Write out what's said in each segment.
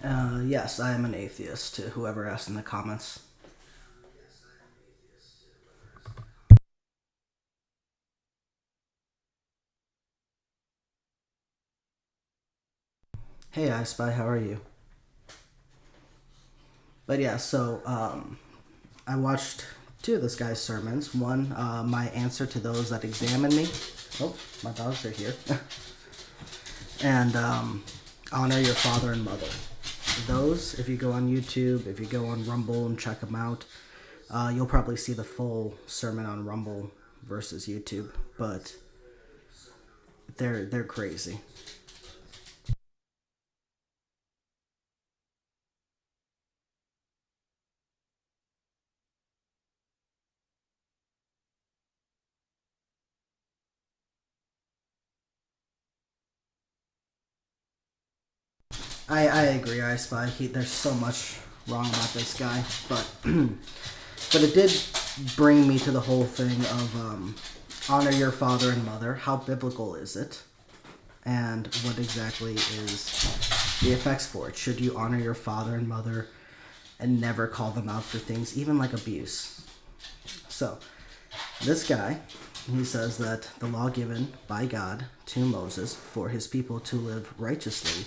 Yes, I am an atheist, to whoever asked in the comments. Hey, I Spy, how are you? But yeah, I watched two of this guy's sermons. One, my answer to those that examine me. Oh, my dogs are here. And honor your father and mother. Those, if you go on YouTube, if you go on Rumble and check them out, you'll probably see the full sermon on Rumble versus YouTube. But they're crazy. I agree, I Spy. There's so much wrong about this guy, but but it did bring me to the whole thing of honor your father and mother. How biblical is it? And what exactly is the effects for it? Should you honor your father and mother and never call them out for things, even like abuse? So, this guy, he says that the law given by God to Moses for his people to live righteously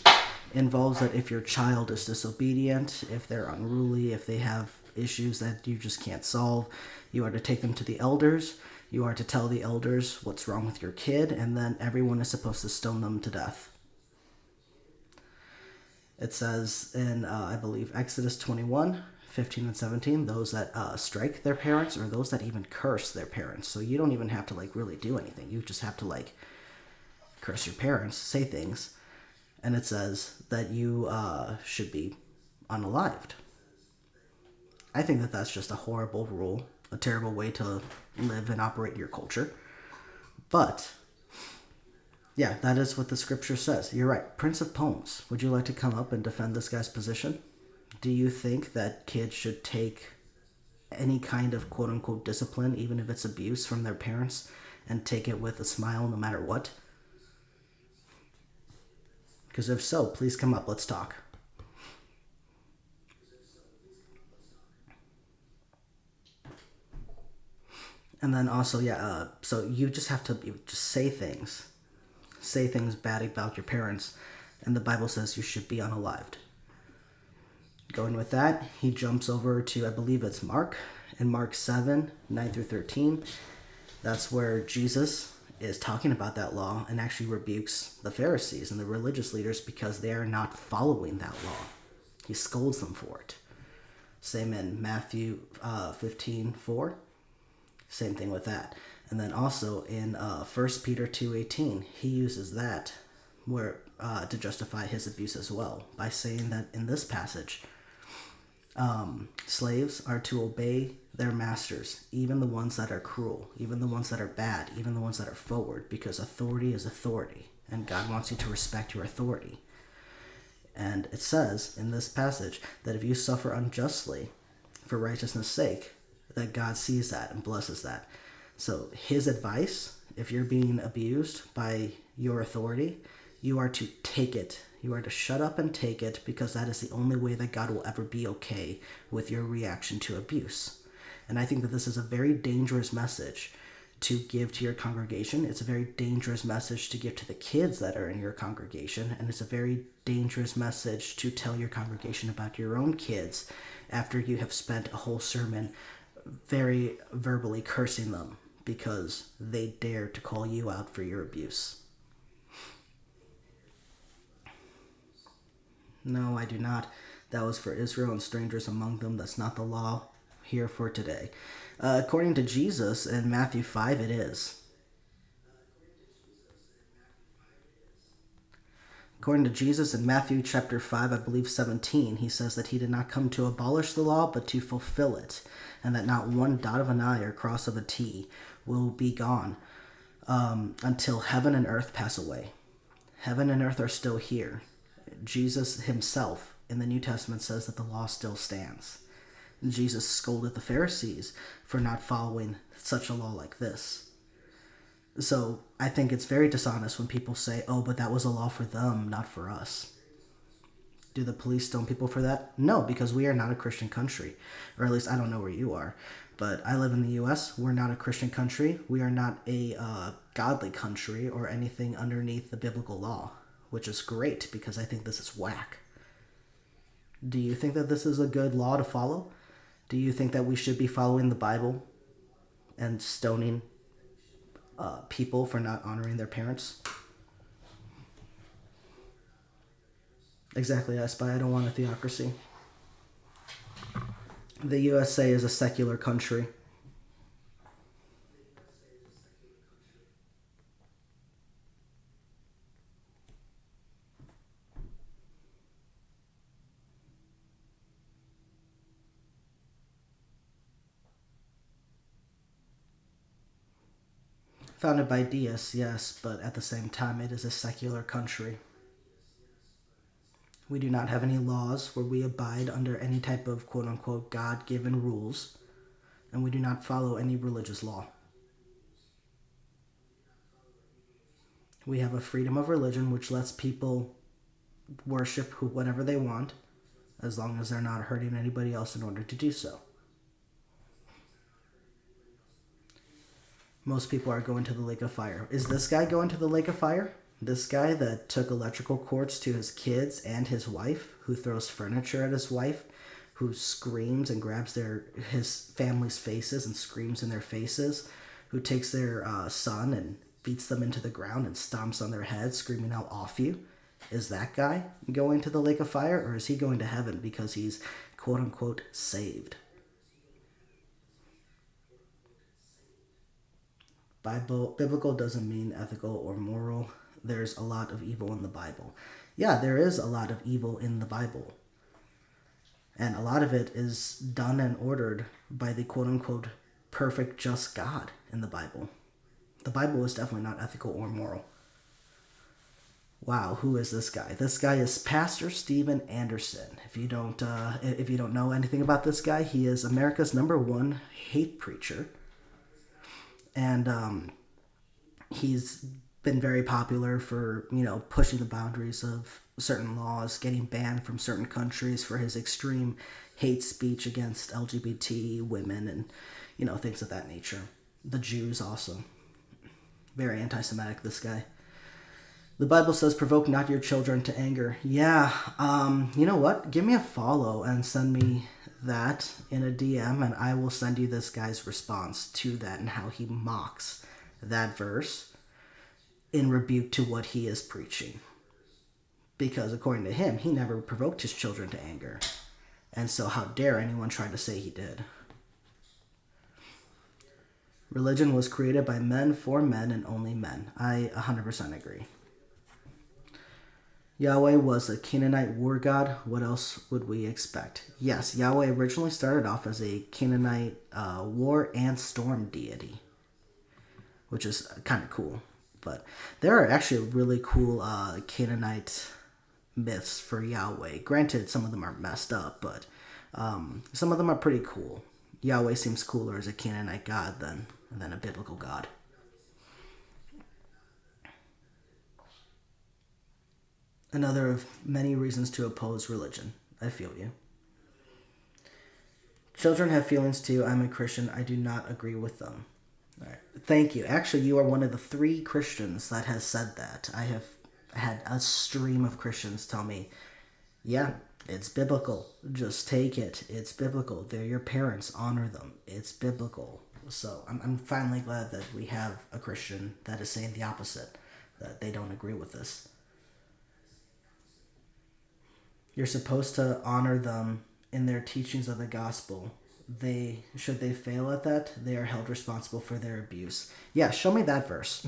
involves that if your child is disobedient, if they're unruly, if they have issues that you just can't solve, you are to take them to the elders. You are to tell the elders what's wrong with your kid, and then everyone is supposed to stone them to death. It says in, I believe, Exodus 21, 15 and 17, those that strike their parents or those that even curse their parents. So you don't even have to like really do anything. You just have to like curse your parents, say things, and it says that you should be unalived. I think that that's just a horrible rule, a terrible way to live and operate your culture. But yeah, that is what the scripture says. You're right. Prince of Poems, would you like to come up and defend this guy's position? Do you think that kids should take any kind of quote unquote discipline, even if it's abuse from their parents, and take it with a smile no matter what? Because if so, please come up. Let's talk. And then also, yeah, so you just have to just say things bad about your parents, and the Bible says you should be unalived. Going with that, he jumps over to, I believe it's Mark, in Mark 7, 9 through 13. That's where Jesus is talking about that law and actually rebukes the Pharisees and the religious leaders because they are not following that law. He scolds them for it. Same in Matthew 15:4. Same thing with that. And then also in 1 Peter 2:18, he uses that where to justify his abuse as well by saying that in this passage, slaves are to obey their masters, even the ones that are cruel, even the ones that are bad, even the ones that are forward, because authority is authority, and God wants you to respect your authority. And it says in this passage that if you suffer unjustly for righteousness' sake, that God sees that and blesses that. So his advice, if you're being abused by your authority, you are to take it. You are to shut up and take it because that is the only way that God will ever be okay with your reaction to abuse. And I think that this is a very dangerous message to give to your congregation. It's a very dangerous message to give to the kids that are in your congregation. And it's a very dangerous message to tell your congregation about your own kids after you have spent a whole sermon very verbally cursing them because they dare to call you out for your abuse. No, I do not. That was for Israel and strangers among them. That's not the law here for today. According to Jesus in Matthew 5, it is. According to Jesus in Matthew chapter 5, I believe 17, he says that he did not come to abolish the law, but to fulfill it, and that not one dot of an I or cross of a T will be gone until heaven and earth pass away. Heaven and earth are still here. Jesus himself in the New Testament says that the law still stands. Jesus scolded the Pharisees for not following such a law like this. So I think it's very dishonest when people say, oh, but that was a law for them, not for us. Do the police stone people for that? No, because we are not a Christian country. Or at least I don't know where you are. But I live in the U.S. We're not a Christian country. We are not a godly country or anything underneath the biblical law, which is great because I think this is whack. Do you think that this is a good law to follow? Do you think that we should be following the Bible and stoning people for not honoring their parents? Exactly, I spy. I don't want a theocracy. The USA is a secular country. Founded by deists, yes, but at the same time, it is a secular country. We do not have any laws where we abide under any type of quote unquote God given rules, and we do not follow any religious law. We have a freedom of religion which lets people worship whatever they want, as long as they're not hurting anybody else in order to do so. Most people are going to the lake of fire. Is this guy going to the lake of fire? This guy that took electrical cords to his kids and his wife, who throws furniture at his wife, who screams and grabs his family's faces and screams in their faces, who takes their son and beats them into the ground and stomps on their heads, screaming out, "Off you." Is that guy going to the lake of fire, or is he going to heaven because he's quote unquote saved? Biblical doesn't mean ethical or moral. There's a lot of evil in the Bible. Yeah, there is a lot of evil in the Bible. And a lot of it is done and ordered by the quote-unquote perfect, just God in the Bible. The Bible is definitely not ethical or moral. Wow, who is this guy? This guy is Pastor Steven Anderson. If you don't know anything about this guy, he is America's #1 hate preacher. And he's been very popular for, pushing the boundaries of certain laws, getting banned from certain countries for his extreme hate speech against LGBT women and, things of that nature. The Jews also. Very anti-Semitic, this guy. The Bible says, provoke not your children to anger. Yeah, you know what? Give me a follow and send me that in a DM, and I will send you this guy's response to that and how he mocks that verse in rebuke to what he is preaching. Because according to him, he never provoked his children to anger. And so how dare anyone try to say he did? Religion was created by men for men and only men. I 100% agree. Yahweh was a Canaanite war god. What else would we expect? Yes, Yahweh originally started off as a Canaanite war and storm deity, which is kind of cool. But there are actually really cool Canaanite myths for Yahweh. Granted, some of them are messed up, but some of them are pretty cool. Yahweh seems cooler as a Canaanite god than a biblical god. Another of many reasons to oppose religion. I feel you. Children have feelings too. I'm a Christian. I do not agree with them. All right. Thank you. Actually, you are one of the 3 Christians that has said that. I have had a stream of Christians tell me, yeah, it's biblical. Just take it. It's biblical. They're your parents. Honor them. It's biblical. So I'm finally glad that we have a Christian that is saying the opposite, that they don't agree with this. You're supposed to honor them in their teachings of the gospel. Should they fail at that, they are held responsible for their abuse. Yeah, show me that verse.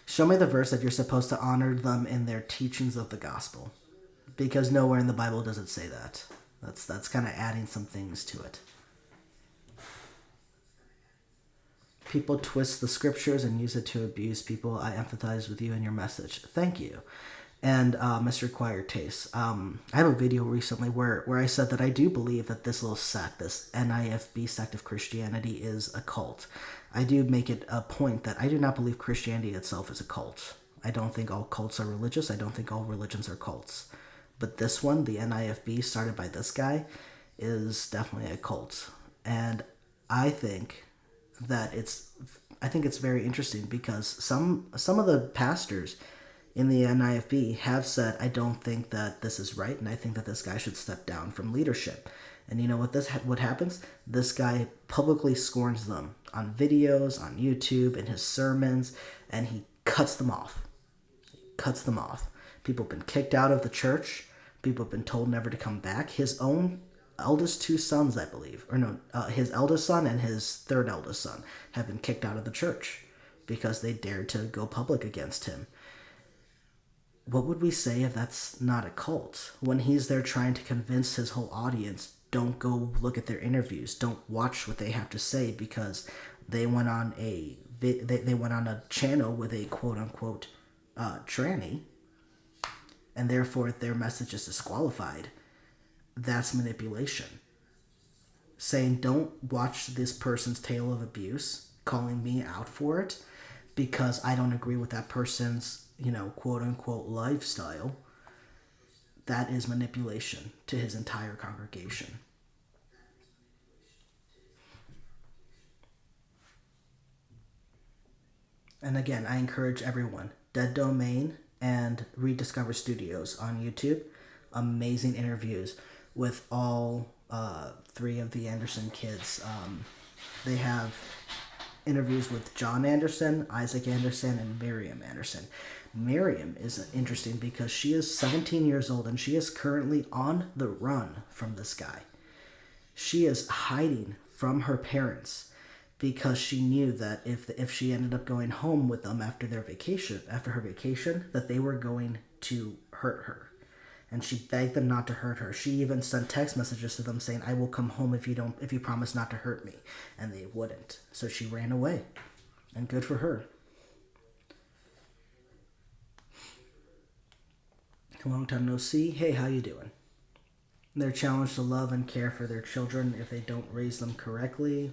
Show me the verse that you're supposed to honor them in their teachings of the gospel. Because nowhere in the Bible does it say that. That's kind of adding some things to it. People twist the scriptures and use it to abuse people. I empathize with you and your message. Thank you. And Mr. Acquired Taste. I have a video recently where I said that I do believe that this little sect, this NIFB sect of Christianity, is a cult. I do make it a point that I do not believe Christianity itself is a cult. I don't think all cults are religious. I don't think all religions are cults. But this one, the NIFB started by this guy, is definitely a cult. And I think that it's very interesting because some of the pastors in the NIFB have said, I don't think that this is right, and I think that this guy should step down from leadership. And you know what happens? This guy publicly scorns them on videos, on YouTube, in his sermons, and he cuts them off. Cuts them off. People have been kicked out of the church. People have been told never to come back. His own eldest two sons, I believe, or no, his eldest son and his third eldest son have been kicked out of the church because they dared to go public against him. What would we say if that's not a cult? When he's there trying to convince his whole audience, don't go look at their interviews, don't watch what they have to say because they went on they went on a channel with a quote unquote tranny, and therefore their message is disqualified. That's manipulation. Saying don't watch this person's tale of abuse, calling me out for it because I don't agree with that person's, quote unquote lifestyle, that is manipulation to his entire congregation. And again, I encourage everyone, Dead Domain and Rediscover Studios on YouTube, amazing interviews with all three of the Anderson kids. They have interviews with John Anderson, Isaac Anderson, and Miriam Anderson. Miriam is interesting because she is 17 years old and she is currently on the run from this guy. She is hiding from her parents because she knew that if she ended up going home with them after her vacation, that they were going to hurt her. And she begged them not to hurt her. She even sent text messages to them saying, I will come home if you promise not to hurt me. And they wouldn't. So she ran away. And good for her. Long time no see. Hey, how you doing? They're challenged to love and care for their children if they don't raise them correctly.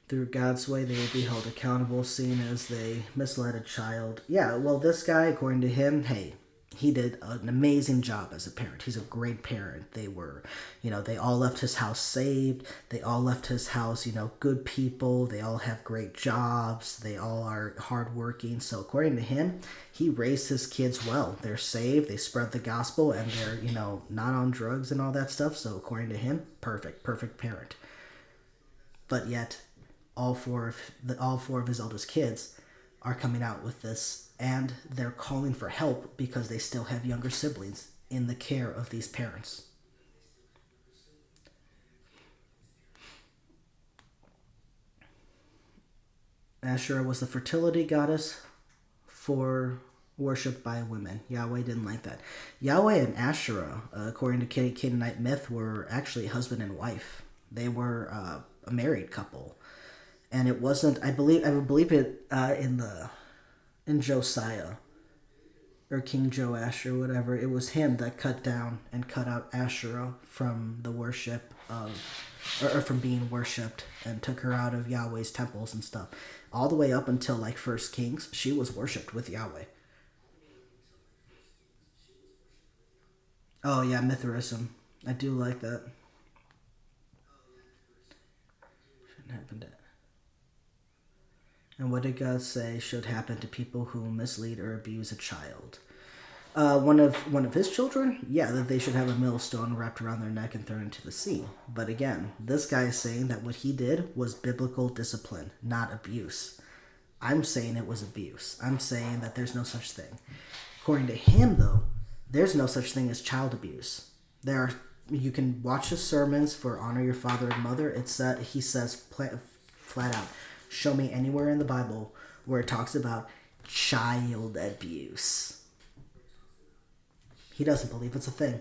Through God's way, they will be held accountable, seeing as they misled a child. Yeah, well, this guy, according to him, hey, he did an amazing job as a parent. He's a great parent. They were, they all left his house saved. They all left his house, good people. They all have great jobs. They all are hardworking. So according to him, he raised his kids well. They're saved. They spread the gospel, and they're, not on drugs and all that stuff. So according to him, perfect parent. But yet, all four of his oldest kids are coming out with this, and they're calling for help because they still have younger siblings in the care of these parents. Asherah was the fertility goddess for worshipped by women. Yahweh didn't like that. Yahweh and Asherah, according to Canaanite myth, were actually husband and wife. They were a married couple. And it wasn't, I believe it in Josiah, or King Joash, or whatever, it was him that cut down and cut out Asherah from the worship or from being worshipped, and took her out of Yahweh's temples and stuff. All the way up until like 1 Kings, she was worshipped with Yahweh. Oh yeah, Mithraism. I do like that. Shouldn't happen to. And what did God say should happen to people who mislead or abuse a child? One of his children? Yeah, that they should have a millstone wrapped around their neck and thrown into the sea. But again, this guy is saying that what he did was biblical discipline, not abuse. I'm saying it was abuse. I'm saying that there's no such thing. According to him, though, there's no such thing as child abuse. You can watch his sermons for honor your father and mother. He says flat out, show me anywhere in the Bible where it talks about child abuse. He doesn't believe it's a thing.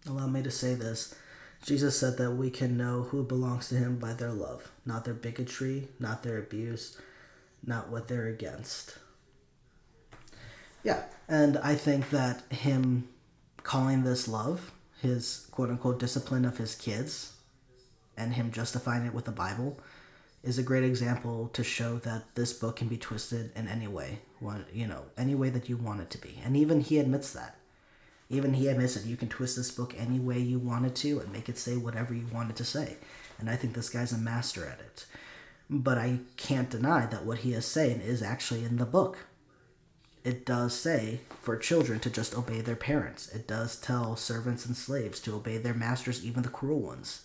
Allow me to say this. Jesus said that we can know who belongs to him by their love, not their bigotry, not their abuse, not what they're against. Yeah, and I think that him calling this love, his quote-unquote discipline of his kids, and him justifying it with the Bible is a great example to show that this book can be twisted in any way, any way that you want it to be. And even he admits that. Even he admits that you can twist this book any way you want it to and make it say whatever you want it to say. And I think this guy's a master at it. But I can't deny that what he is saying is actually in the book. It does say for children to just obey their parents. It does tell servants and slaves to obey their masters, even the cruel ones.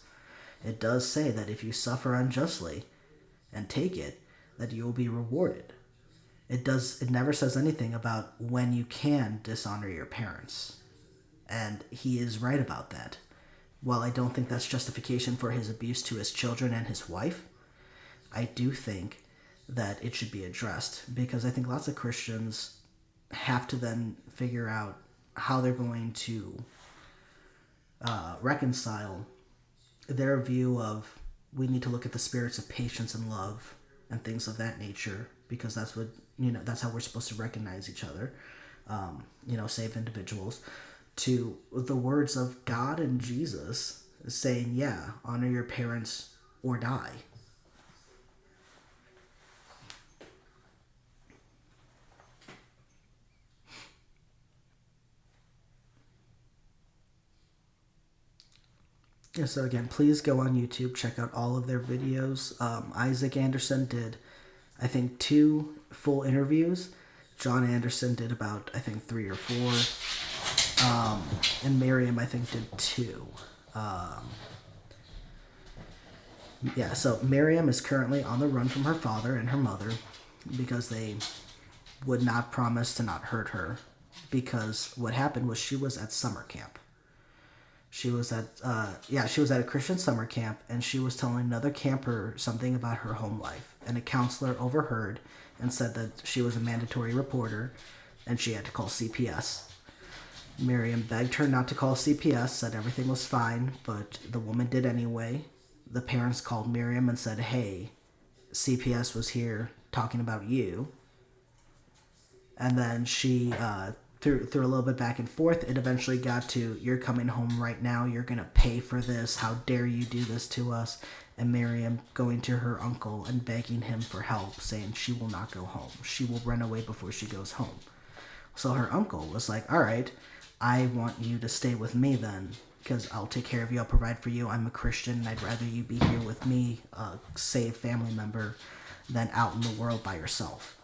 It does say that if you suffer unjustly and take it, that you will be rewarded. It never says anything about when you can dishonor your parents. And he is right about that. While I don't think that's justification for his abuse to his children and his wife, I do think that it should be addressed, because I think lots of Christians have to then figure out how they're going to reconcile their view of we need to look at the spirits of patience and love and things of that nature, because that's what, that's how we're supposed to recognize each other, save individuals, to the words of God and Jesus saying, yeah, honor your parents or die. Yeah, so again, please go on YouTube, check out all of their videos. Isaac Anderson did, I think, 2 full interviews. John Anderson did about, I think, 3 or 4. And Miriam, I think, did 2. So Miriam is currently on the run from her father and her mother because they would not promise to not hurt her. Because what happened was she was at summer camp. She was at a Christian summer camp, and she was telling another camper something about her home life. And a counselor overheard and said that she was a mandatory reporter, and she had to call CPS. Miriam begged her not to call CPS, said everything was fine, but the woman did anyway. The parents called Miriam and said, hey, CPS was here talking about you. And then she... Through a little bit back and forth, it eventually got to, you're coming home right now, you're going to pay for this, how dare you do this to us? And Miriam going to her uncle and begging him for help, saying she will not go home. She will run away before she goes home. So her uncle was like, all right, I want you to stay with me then, because I'll take care of you, I'll provide for you, I'm a Christian, and I'd rather you be here with me, a saved family member, than out in the world by yourself.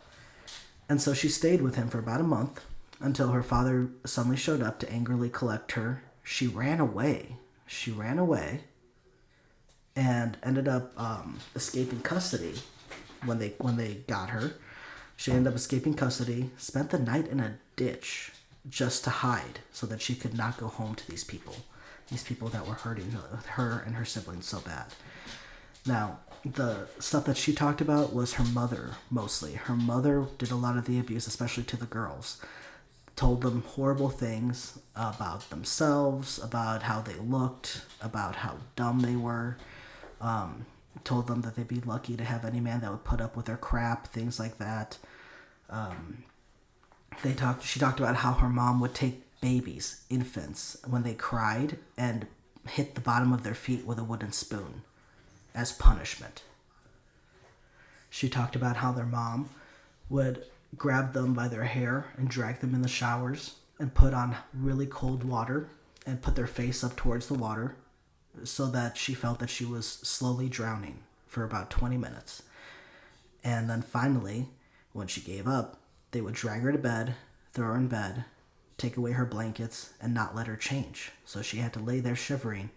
And so she stayed with him for about a month, until her father suddenly showed up to angrily collect her. She ran away. And ended up escaping custody when they got her. She ended up escaping custody, spent the night in a ditch just to hide so that she could not go home to these people that were hurting her and her siblings so bad. Now, the stuff that she talked about was her mother, mostly. Her mother did a lot of the abuse, especially to the girls. Told them horrible things about themselves, about how they looked, about how dumb they were. Told them that they'd be lucky to have any man that would put up with their crap, things like that. She talked about how her mom would take babies, infants, when they cried and hit the bottom of their feet with a wooden spoon as punishment. She talked about how their mom would grab them by their hair and drag them in the showers and put on really cold water and put their face up towards the water so that she felt that she was slowly drowning for about 20 minutes. And then finally, when she gave up, they would drag her to bed, throw her in bed, take away her blankets, and not let her change. So she had to lay there shivering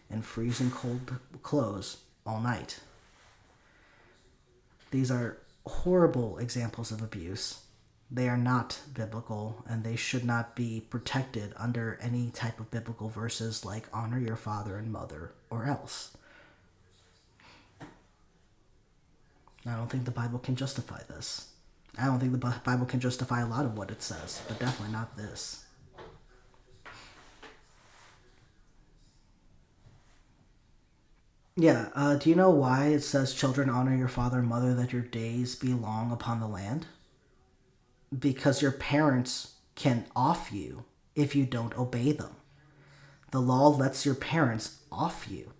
in freezing cold clothes all night. These are horrible examples of abuse. They are not biblical, and they should not be protected under any type of biblical verses like honor your father and mother or else. I don't think the Bible can justify this. I don't think the Bible can justify a lot of what it says, but definitely not this. Yeah, do you know why it says, children, honor your father and mother, that your days be long upon the land? Because your parents can off you if you don't obey them. The law lets your parents off you.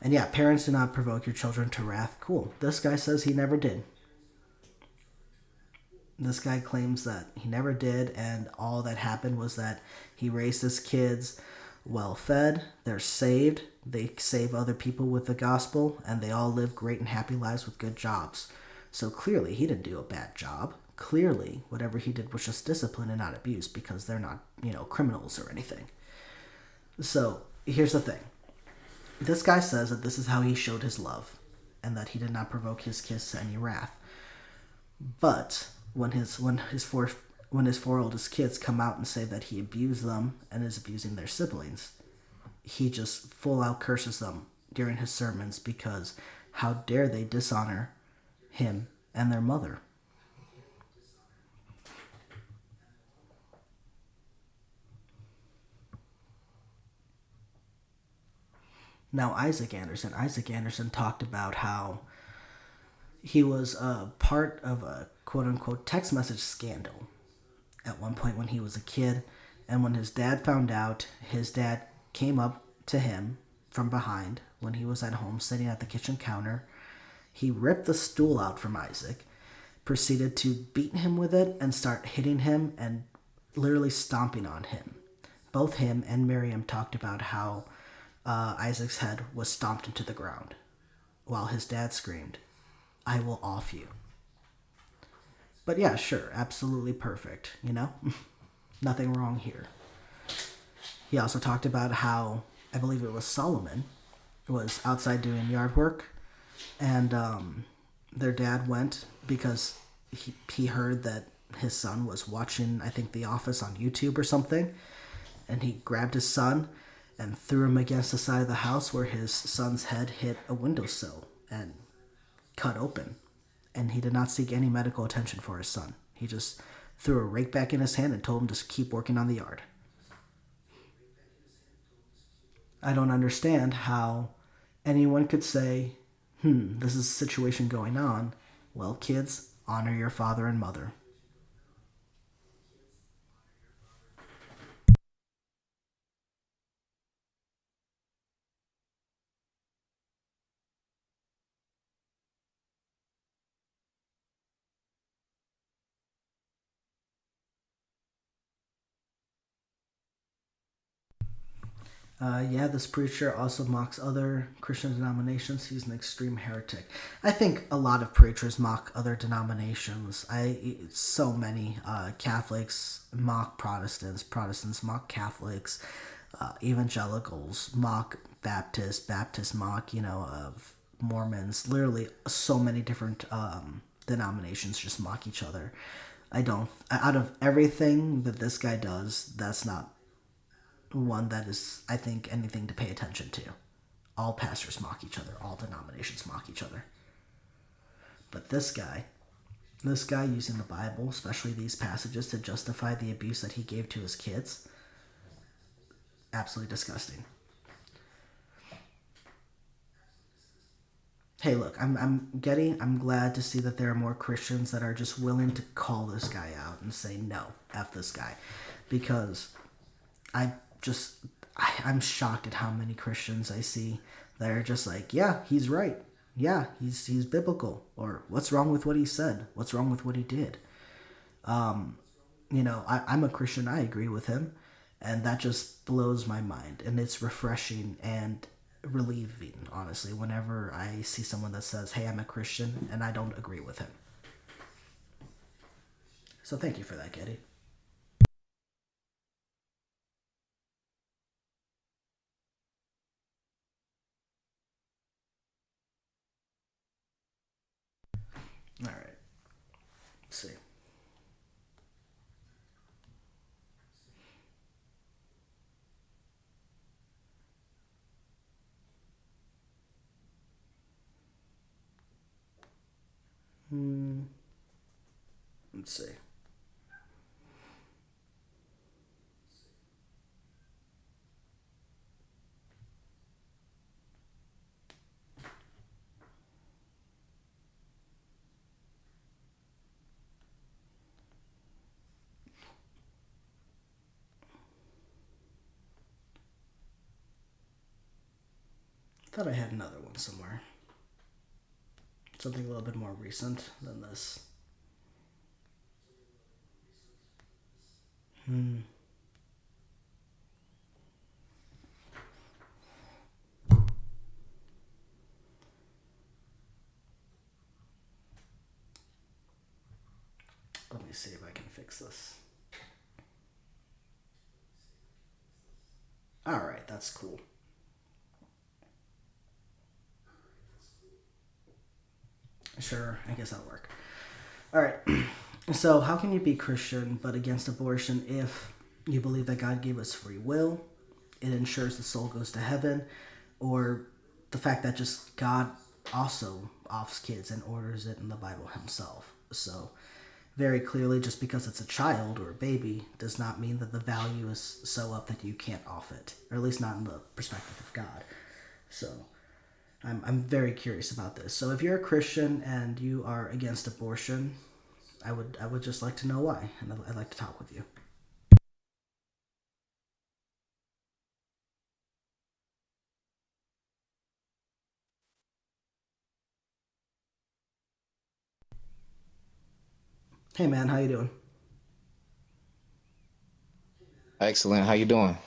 And yeah, parents do not provoke your children to wrath. Cool. This guy says he never did. This guy claims that he never did, and all that happened was that he raised his kids well fed, they're saved, they save other people with the gospel, and they all live great and happy lives with good jobs. So clearly, he didn't do a bad job. Clearly, whatever he did was just discipline and not abuse, because they're not, criminals or anything. So here's the thing. This guy says that this is how he showed his love, and that he did not provoke his kids to any wrath. But when his four oldest kids come out and say that he abused them and is abusing their siblings, he just full out curses them during his sermons because how dare they dishonor him and their mother. Now Isaac Anderson talked about how he was a part of a quote unquote text message scandal at one point when he was a kid. And when his dad found out, his dad came up to him from behind when he was at home sitting at the kitchen counter. He ripped the stool out from Isaac, proceeded to beat him with it and start hitting him and literally stomping on him. Both him and Miriam talked about how Isaac's head was stomped into the ground while his dad screamed, "I will off you." But yeah, sure, absolutely perfect, Nothing wrong here. He also talked about how, I believe it was Solomon, was outside doing yard work, and their dad went because he heard that his son was watching, I think, The Office on YouTube or something, and he grabbed his son and threw him against the side of the house where his son's head hit a windowsill and cut open. And he did not seek any medical attention for his son. He just threw a rake back in his hand and told him to keep working on the yard. I don't understand how anyone could say, this is a situation going on. Well, kids, honor your father and mother. Yeah, this preacher also mocks other Christian denominations. He's an extreme heretic. I think a lot of preachers mock other denominations. So many Catholics mock Protestants. Protestants mock Catholics. Evangelicals mock Baptists. Baptists mock, of Mormons. Literally, so many different denominations just mock each other. I don't. Out of everything that this guy does, that's not one that is, I think, anything to pay attention to. All pastors mock each other. All denominations mock each other. But this guy using the Bible, especially these passages, to justify the abuse that he gave to his kids, absolutely disgusting. Hey, look, I'm glad to see that there are more Christians that are just willing to call this guy out and say no, f this guy, because I just I'm shocked at how many Christians I see that are just like, yeah, he's right. Yeah, he's biblical. Or what's wrong with what he said? What's wrong with what he did? I'm a Christian. I agree with him, and that just blows my mind. And it's refreshing and relieving, honestly, whenever I see someone that says, "Hey, I'm a Christian," and I don't agree with him. So thank you for that, Getty. All right. Let's see. Let's see. Thought I had another one somewhere. Something a little bit more recent than this. Hmm. Let me see if I can fix this. Alright, that's cool. Sure, I guess that'll work. Alright, so how can you be Christian but against abortion if you believe that God gave us free will, it ensures the soul goes to heaven, or the fact that just God also offs kids and orders it in the Bible himself? So, very clearly, just because it's a child or a baby does not mean that the value is so up that you can't off it, or at least not in the perspective of God. So, I'm very curious about this. So, if you're a Christian and you are against abortion, I would just like to know why, and I'd like to talk with you. Hey man, how you doing? Excellent. How you doing?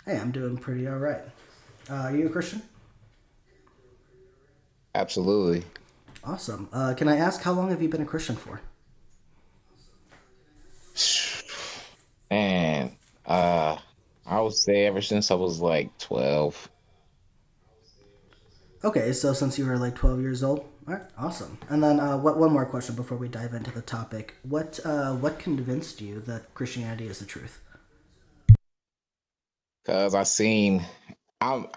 Hey, I'm doing pretty all right. Are you a Christian? Absolutely. Awesome. Can I ask how long have you been a Christian for? And I would say ever since I was like 12. Okay, so since you were like 12 years old. All right, awesome. And then what? One more question before we dive into the topic. What convinced you that Christianity is the truth? Cause I'm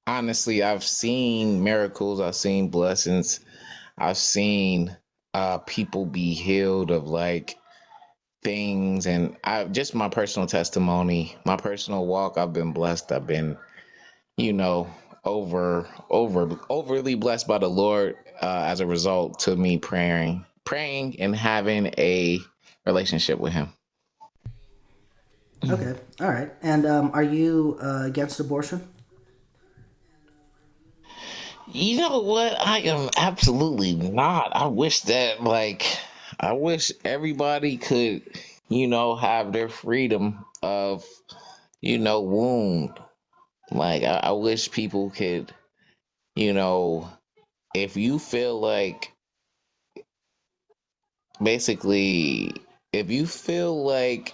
I've seen miracles, I've seen blessings, I've seen people be healed of like things, and I just my personal testimony, my personal walk, I've been blessed. I've been, you know, overly blessed by the Lord as a result to me praying and having a relationship with him. Okay, all right. And are you against abortion? You know what? I am absolutely not. I wish everybody could, have their freedom of, wound. Like, I wish people could, you know, if you feel like, basically, if you feel like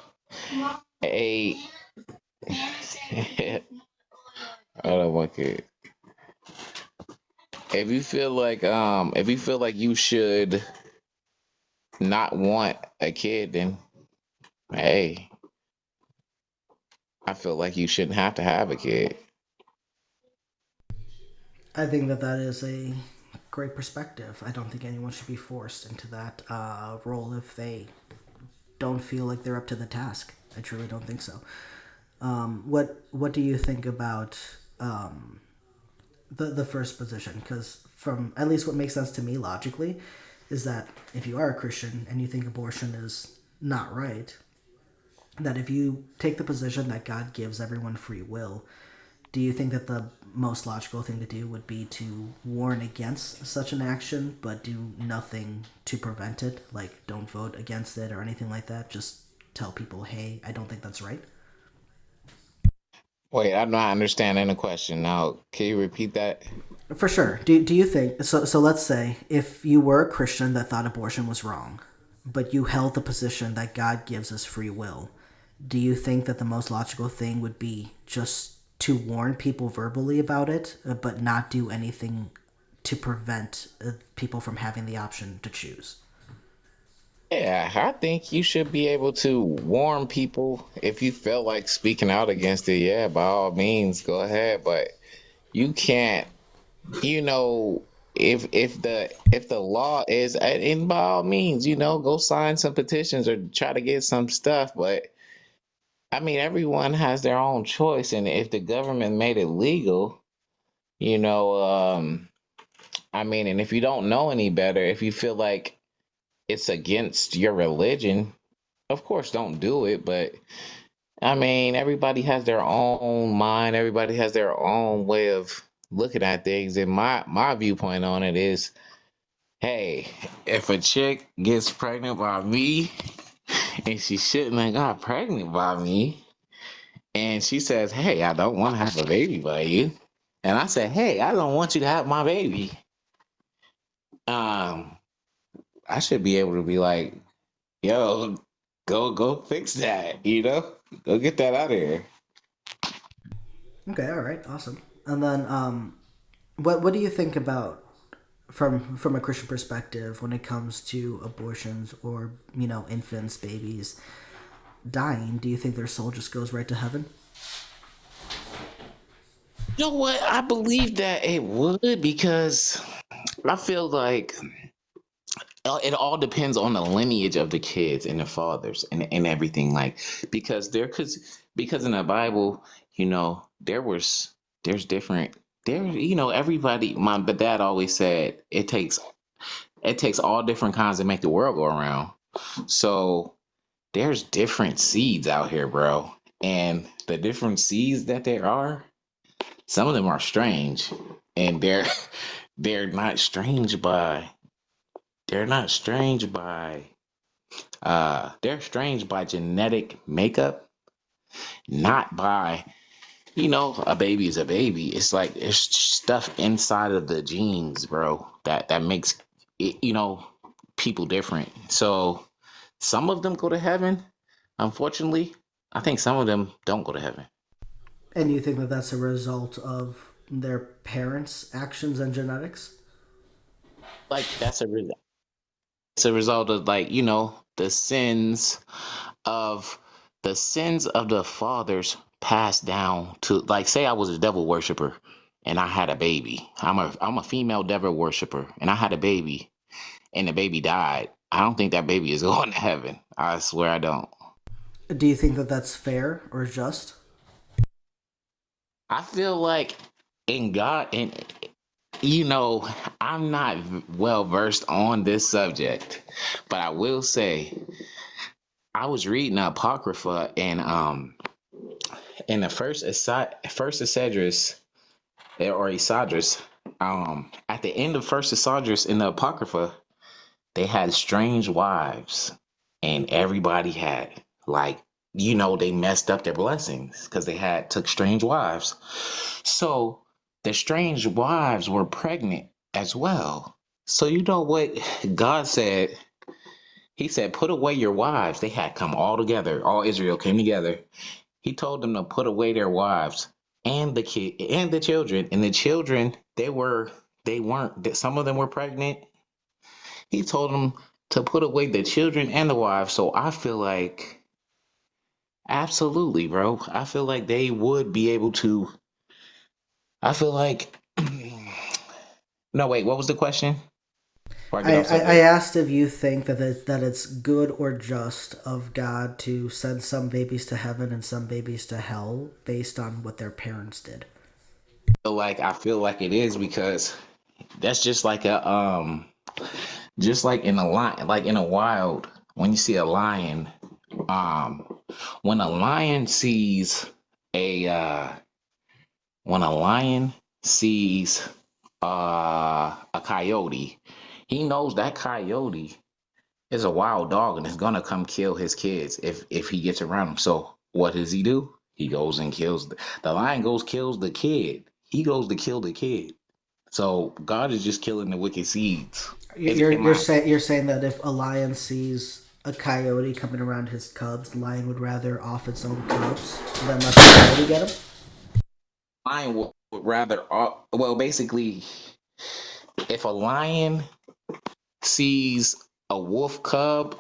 a, hold on, one kid. If you feel like you should not want a kid, then hey, I feel like you shouldn't have to have a kid. I think that that is a great perspective. I don't think anyone should be forced into that role if they don't feel like they're up to the task. I truly don't think so. What do you think about the first position? Because from at least what makes sense to me logically is that if you are a Christian and you think abortion is not right, that if you take the position that God gives everyone free will, do you think that the most logical thing to do would be to warn against such an action but do nothing to prevent it? Like, don't vote against it or anything like that? Just tell people, hey, I don't think that's right? Wait, I'm not understanding the question. Now, can you repeat that? For sure. Do you think so? So let's say if you were a Christian that thought abortion was wrong, but you held the position that God gives us free will, do you think that the most logical thing would be just to warn people verbally about it, but not do anything to prevent people from having the option to choose? Yeah, I think you should be able to warn people if you felt like speaking out against it. Yeah, by all means, go ahead. But you can't, you know, if the law is, and by all means, go sign some petitions or try to get some stuff. But I mean, everyone has their own choice, and if the government made it legal, you know, I mean, and if you don't know any better, if you feel like it's against your religion, of course, don't do it. But I mean, everybody has their own mind. Everybody has their own way of looking at things, and my viewpoint on it is, hey, if a chick gets pregnant by me and she shouldn't have got pregnant by me, and she says, hey, I don't want to have a baby by you, and I said, hey, I don't want you to have my baby, um, I should be able to be like, yo, go fix that, go get that out of here. Okay, all right, awesome. And then, what do you think about from a Christian perspective when it comes to abortions or infants, babies dying? Do you think their soul just goes right to heaven? You know what? I believe that it would, because I feel like it all depends on the lineage of the kids and the fathers and everything, like, because because in the Bible, there's different, everybody. My but dad always said it takes all different kinds to make the world go around. So there's different seeds out here, bro, and the different seeds that there are, some of them are strange, and they're not strange by they're not strange by they're strange by genetic makeup, not by, a baby is a baby. It's like there's stuff inside of the genes, bro, that makes it, people different. So some of them go to heaven, unfortunately. I think some of them don't go to heaven. And you think that that's a result of their parents' actions and genetics? Like it's a result of, like, of the sins of the fathers passed down to, like, say I was a devil worshiper and I had a baby. I'm a female devil worshiper and I had a baby and the baby died. I don't think that baby is going to heaven. I swear I don't. Do you think that that's fair or just? I feel like in God, and I'm not well versed on this subject, but I will say I was reading the Apocrypha, and in the first Esdras, or Esdras, at the end of first Esdras in the Apocrypha, they had strange wives, and everybody had, like, they messed up their blessings because they had took strange wives. So the strange wives were pregnant as well. So you know what God said? He said, put away your wives. They had come all together. All Israel came together. He told them to put away their wives and the kid and the children. And the children, they weren't, some of them were pregnant. He told them to put away the children and the wives. So I feel like, absolutely, bro. I feel like they would be able to. I feel like, no, wait, what was the question? Before I get off I subject. asked if you think that it's good or just of God to send some babies to heaven and some babies to hell based on what their parents did. I feel like it is, because that's just like in a lion, like in a wild, when you see a lion, um when a lion sees a when a lion sees a coyote, he knows that coyote is a wild dog and is gonna come kill his kids if he gets around him. So what does he do? He goes and kills the lion goes kills the kid. He goes to kill the kid. So God is just killing the wicked seeds. Is You're in you're my saying you're saying that if a lion sees a coyote coming around his cubs, the lion would rather off its own cubs than let the coyote get him. lion would rather, well, basically, if a lion sees a wolf cub,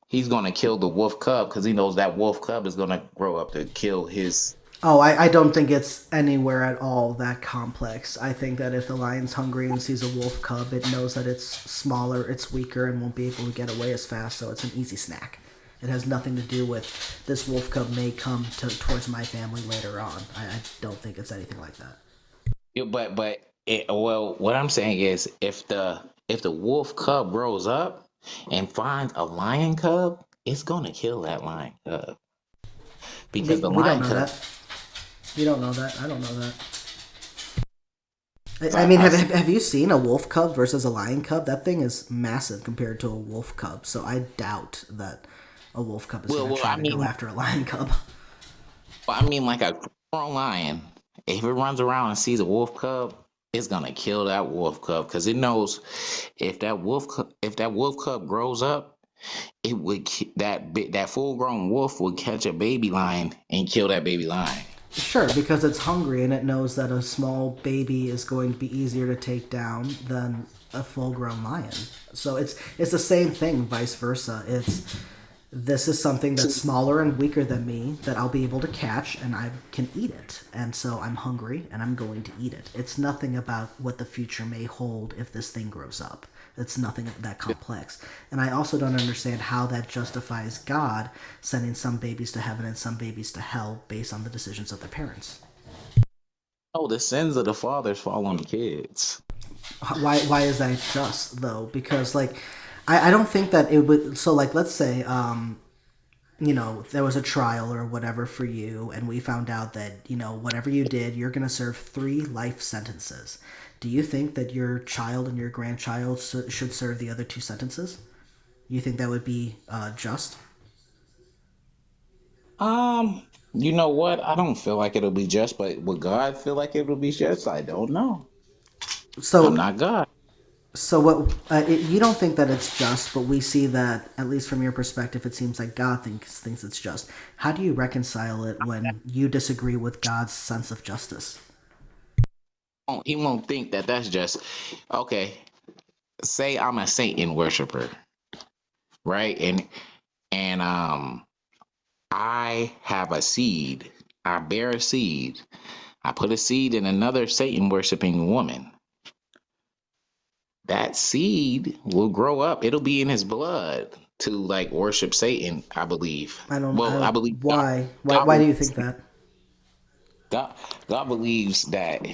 he's gonna kill the wolf cub because he knows that wolf cub is gonna grow up to kill his. Oh, I don't think it's anywhere at all that complex. I think that if the lion's hungry and sees a wolf cub, it knows that it's smaller, it's weaker, and won't be able to get away as fast, so it's an easy snack. It has nothing to do with this wolf cub may come towards my family later on. I don't think it's anything like that. Well, what I'm saying is, if the wolf cub grows up and finds a lion cub, it's gonna kill that lion cub, because the We don't lion know cub. that. We don't know that. I don't know that. I I, mean, I have you seen a wolf cub versus a lion cub? That thing is massive compared to a wolf cub. So I doubt that a wolf cub is well, going to well, try to go after a lion cub. I mean, like a grown lion, if it runs around and sees a wolf cub, it's gonna kill that wolf cub because it knows if that wolf cub grows up, it would that full grown wolf would catch a baby lion and kill that baby lion. Sure, because it's hungry and it knows that a small baby is going to be easier to take down than a full-grown lion. So it's the same thing, vice versa. It's this is something that's smaller and weaker than me that I'll be able to catch and I can eat it. And so I'm hungry and I'm going to eat it. It's nothing about what the future may hold if this thing grows up. It's nothing that complex. And I also don't understand how that justifies God sending some babies to heaven and some babies to hell based on the decisions of their parents. Oh, the sins of the fathers fall on the kids. Why is that just though? Because like I don't think that it would. So like let's say there was a trial or whatever for you, and we found out that, whatever you did, you're going to serve 3 life sentences. Do you think that your child and your grandchild should serve the other 2 sentences? You think that would be just? Um, you know what? I don't feel like it'll be just, but would God feel like it'll be just? I don't know. I'm So, not God. what you don't think that it's just, but we see that at least from your perspective, it seems like God thinks it's just. How do you reconcile it when you disagree with God's sense of justice? He won't think that that's just okay. Say I'm a Satan worshiper, right? And I have a seed. I bear a seed. I put a seed in another Satan worshiping woman. That seed will grow up. It'll be in his blood to like worship Satan, I believe. I Well, I don't. believe Why? Why? God Why do you believes think that? God, God believes that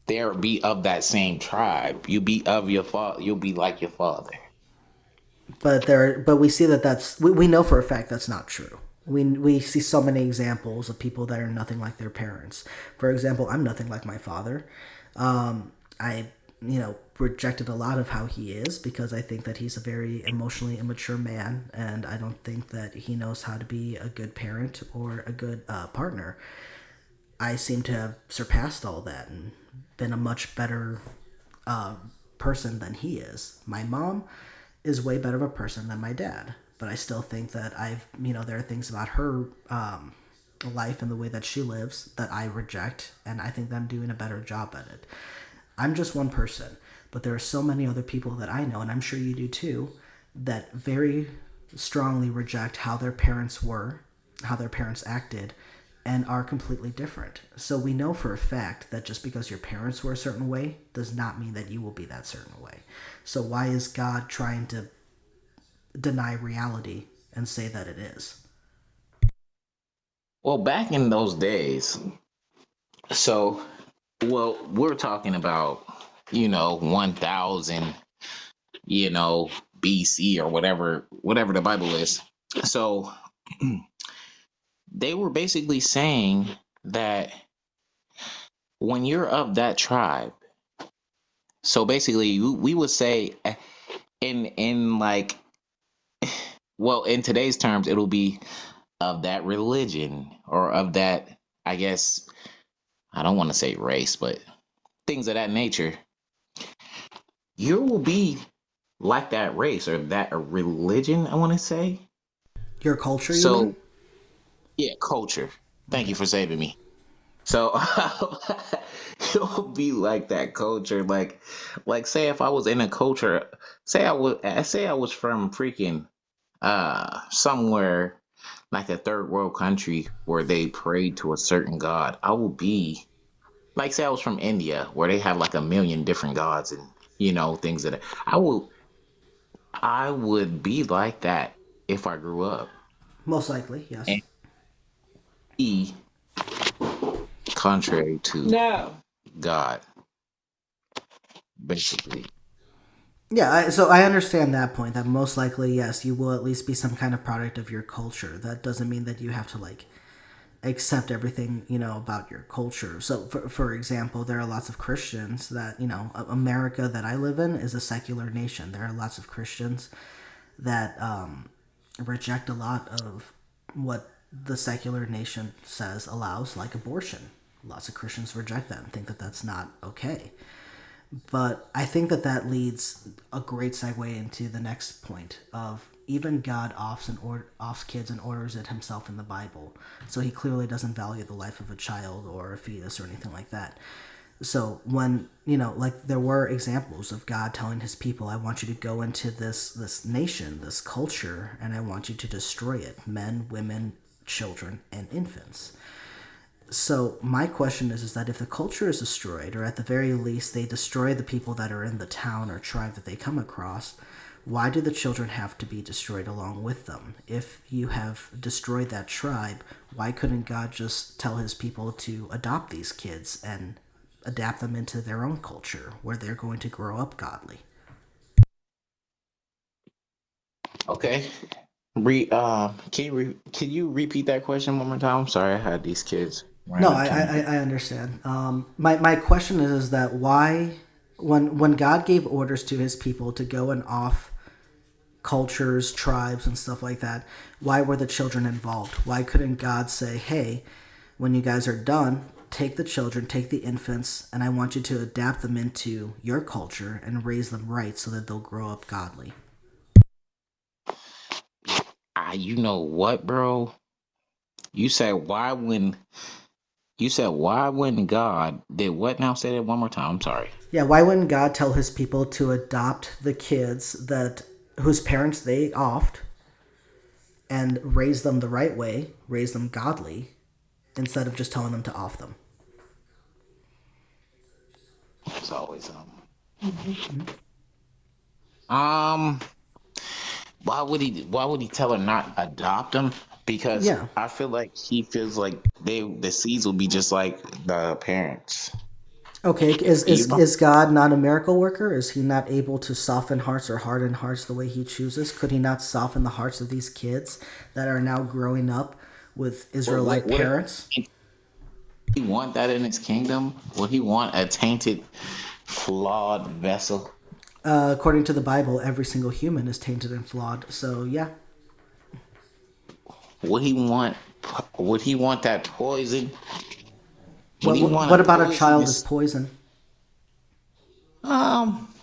there be of that same tribe. You be of your father. You'll be like your father. But we see that we know for a fact that's not true. We see so many examples of people that are nothing like their parents. For example, I'm nothing like my father. I rejected a lot of how he is because I think that he's a very emotionally immature man, and I don't think that he knows how to be a good parent or a good partner. I seem to have surpassed all that and been a much better uh, person than he is. My mom is way better of a person than my dad, but I still think that there are things about her life and the way that she lives that I reject, and I think that I'm doing a better job at it. I'm just one person, but there are so many other people that I know, and I'm sure you do too, that very strongly reject how their parents were, how their parents acted, and are completely different. So we know for a fact that just because your parents were a certain way does not mean that you will be that certain way. So why is God trying to deny reality and say that it is? Well, back in those days, so we're talking about 1000 BC or whatever the Bible is. So they were basically saying that when you're of that tribe, so basically we would say in like in today's terms it'll be of that religion or of that, I guess, I don't want to say race, but things of that nature. You will be like that race or that religion, I want to say. Your culture, you mean? So yeah, culture. Thank you Okay. for saving me. So you'll be like that culture, like say if I was in a culture, say I was from freaking somewhere like a third world country where they prayed to a certain god. I will be like say I was from India where they have like a million different gods and things that I would be like that if I grew up Most likely, and yes. be contrary to No. God, basically. Yeah, so I understand that point. That most likely, yes, you will at least be some kind of product of your culture. That doesn't mean that you have to like accept everything, about your culture. So for example, there are lots of Christians that, America that I live in is a secular nation. There are lots of Christians that reject a lot of what the secular nation says allows, like abortion. Lots of Christians reject that and think that that's not okay. But I think that that leads a great segue into the next point of even God offs kids and orders it himself in the Bible. So he clearly doesn't value the life of a child or a fetus or anything like that. So when, like there were examples of God telling his people, I want you to go into this nation, this culture, and I want you to destroy it. Men, women, children, and infants. So my question is that if the culture is destroyed, or at the very least they destroy the people that are in the town or tribe that they come across, why do the children have to be destroyed along with them? If you have destroyed that tribe, why couldn't God just tell his people to adopt these kids and adapt them into their own culture where they're going to grow up godly? Okay. Can you repeat that question one more time? I'm sorry, I had these kids No, random I trying to I, get. I understand. My question is that why, when God gave orders to his people to go and off cultures, tribes, and stuff like that, why were the children involved? Why couldn't God say, hey, when you guys are done, take the children, take the infants, and I want you to adapt them into your culture and raise them right so that they'll grow up godly? You know what, bro? You said why when you said why when God did what now? Say that one more time. I'm sorry. Yeah, why wouldn't God tell his people to adopt the kids that whose parents they offed and raise them the right way, raise them godly, instead of just telling them to off them? It's always um why would he tell her not adopt him? Because Yeah. I feel like he feels like the seeds will be just like the parents. Okay, is, You is know? is God not a miracle worker? Is he not able to soften hearts or harden hearts the way he chooses? Could he not soften the hearts of these kids that are now growing up with Israelite Would parents? he want that in his kingdom? Would he want a tainted, flawed vessel? According to the Bible, every single human is tainted and flawed. So yeah. Would he want would he want that poison? Would What he what, want a what about a child is poisonous poison?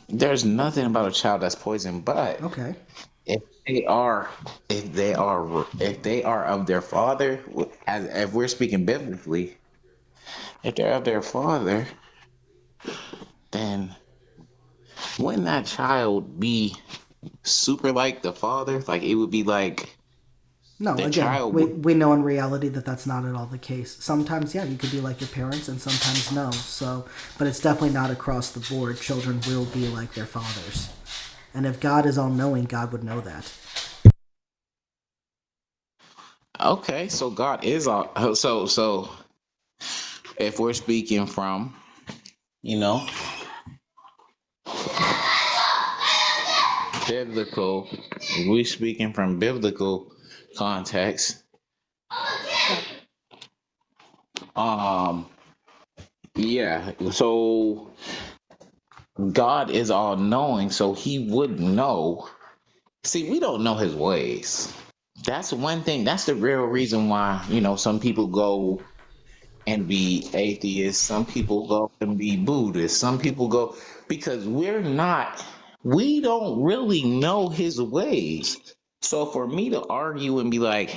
there's nothing about a child that's poison, but Okay. if they are if they are of their father, as if we're speaking biblically, if they're of their father, then wouldn't that child be super like the father? Like it would be like No, the again, child we, would. we know in reality that that's not at all the case. Sometimes, yeah, you could be like your parents, and sometimes no. So, but it's definitely not across the board. Children will be like their fathers. And if God is all knowing, God would know that. Okay, so God is all. So if we're speaking from, you know, biblical, we speaking from biblical context. Um, yeah. So God is all knowing, so He would know. See, we don't know His ways. That's one thing. That's the real reason why some people go and be atheists. Some people go and be Buddhists. Some people go because we don't really know his ways. So for me to argue and be like,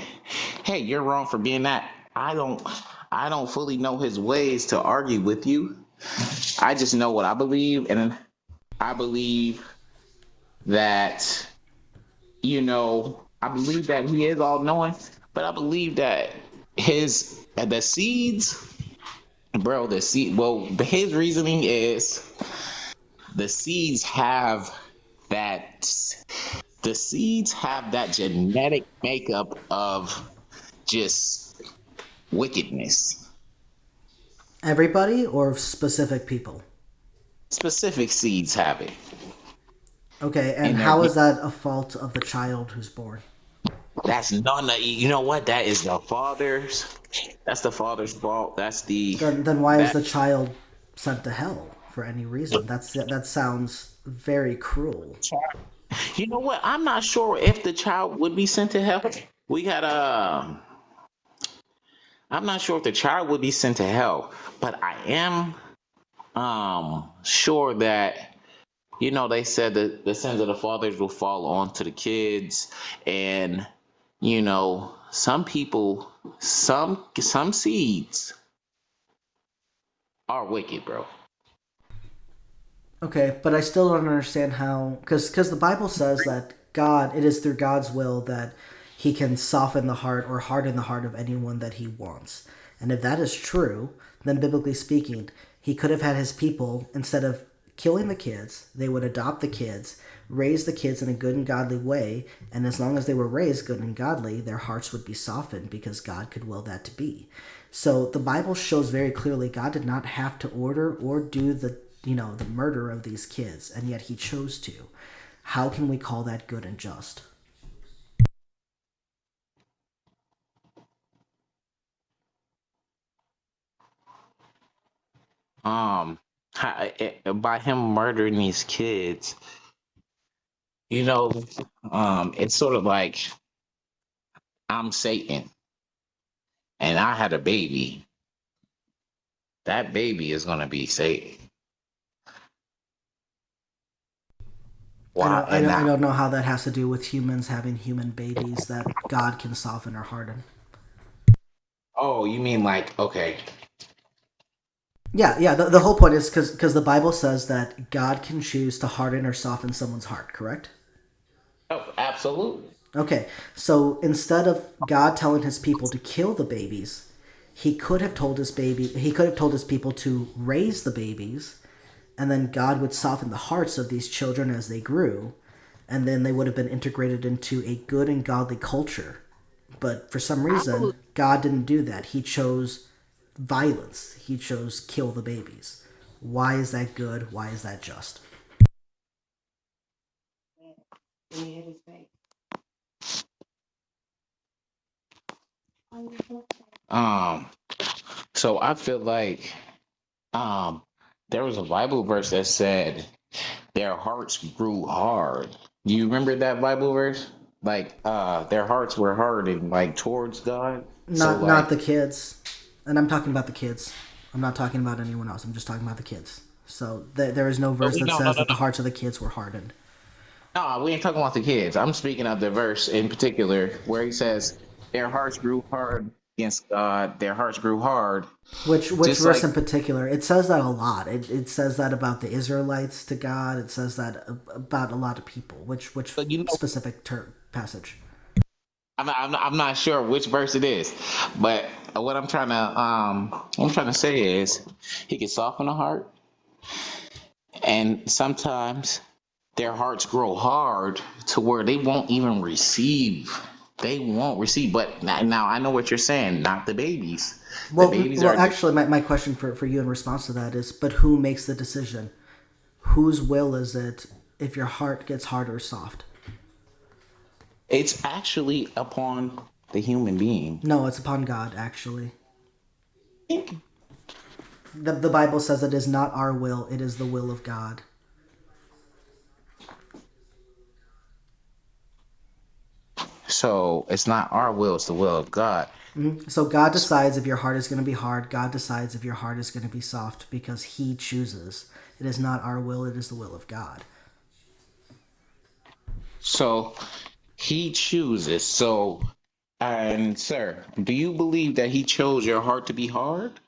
hey, you're wrong for being that, I don't fully know his ways to argue with you. I just know what I believe, and I believe that, I believe that he is all knowing, but I believe that the seeds. Bro, his reasoning is the seeds have that the seeds have that genetic makeup of just wickedness. Everybody or specific people? Specific seeds have it. Okay, and And they're how is that a fault of the child who's born? That's none of you know what? That is the father's. That's the father's fault. Then why is That the child sent to hell for any reason? That sounds very cruel. you know what? I'm not sure if the child would be sent to hell. We got I'm not sure if the child would be sent to hell, but I am sure that they said that the sins of the fathers will fall on to the kids, and some people, some seeds are wicked, bro. Okay, but I still don't understand how, because the Bible says that God, it is through God's will that He can soften the heart or harden the heart of anyone that He wants. And if that is true, then biblically speaking, He could have had His people, instead of killing the kids, they would adopt the kids, raise the kids in a good and godly way, and as long as they were raised good and godly, their hearts would be softened because God could will that to be. So the Bible shows very clearly God did not have to order or do the murder of these kids, and yet He chose to. How can we call that good and just? Um, by him murdering these kids, you know, it's sort of like I'm Satan and I had a baby. That baby is gonna be Satan. Why? And I now, don't know how that has to do with humans having human babies that God can soften or harden. oh, you mean like okay? Yeah, yeah. The whole point is because the Bible says that God can choose to harden or soften someone's heart. Correct. Oh, absolutely. Okay, so instead of God telling His people to kill the babies, He could have told His people to raise the babies, and then God would soften the hearts of these children as they grew, and then they would have been integrated into a good and godly culture. But for some I reason, believe. God didn't do that. He chose violence. He chose kill the babies. Why is that good? Why is that just? Um, so I feel like um, there was a Bible verse that said their hearts grew hard. Do you remember that Bible verse? Like, their hearts were hardened, like towards God. So, Not like, the kids, and I'm talking about the kids. I'm not talking about anyone else. I'm just talking about the kids. So there is no oh, verse that no, no, says no, that the hearts of the kids were hardened. no, we ain't talking about the kids. I'm speaking of the verse in particular where he says their hearts grew hard against God. Their hearts grew hard, Which just verse like, in particular? It says that a lot. It says that about the Israelites to God. It says that about a lot of people. Which but specific passage? I'm not sure which verse it is, but what I'm trying to say is he can soften the heart, and sometimes their hearts grow hard to where they won't even receive. They won't receive. But now I know what you're saying. Not the babies. The babies Well, are actually, my question for you in response to that is, but who makes the decision? Whose will is it if your heart gets hard or soft? it's actually upon the human being. No, it's upon God, actually. The Bible says it is not our will, it is the will of God. So it's not our will, it's the will of God. So God decides if your heart is going to be hard. God decides if your heart is going to be soft because He chooses. It is not our will, it is the will of God. So he chooses. So, and sir, do you believe that he chose your heart to be hard?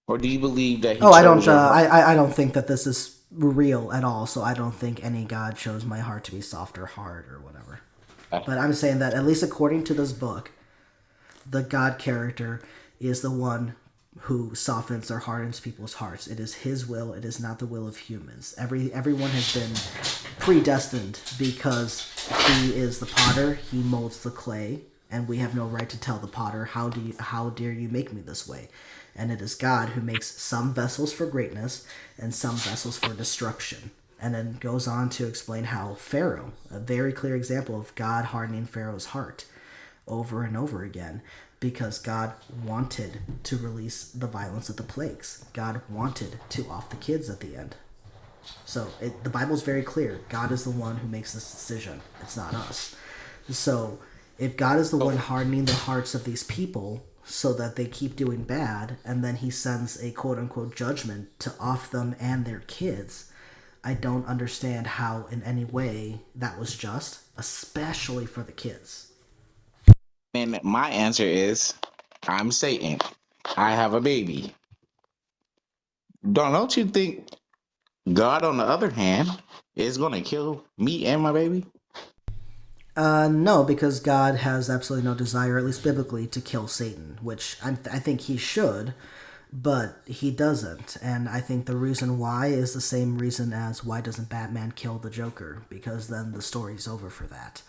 Or do you believe that he Oh, I chose don't. your heart? I don't think that this is real at all. So I don't think any God chose my heart to be soft or hard or whatever. But I'm saying that at least according to this book, the God character is the one who softens or hardens people's hearts. It is His will. It is not the will of humans. Everyone has been predestined because He is the potter. He molds the clay, and we have no right to tell the potter how dare you make me this way. And it is God who makes some vessels for greatness and some vessels for destruction. And then goes on to explain how Pharaoh, a very clear example of God hardening Pharaoh's heart, over and over again because God wanted to release the violence of the plagues. God wanted to off the kids at the end. So the Bible's very clear. God is the one who makes this decision. It's not us. So if God is the one Oh, hardening the hearts of these people so that they keep doing bad, and then he sends a quote unquote judgment to off them and their kids, I don't understand how in any way that was just, especially for the kids. and my answer is, I'm Satan. I have a baby. Don't you think God, on the other hand, is going to kill me and my baby? No, because God has absolutely no desire, at least biblically, to kill Satan, which I think he should, but he doesn't. And I think the reason why is the same reason as why doesn't Batman kill the Joker? Because then the story's over for that.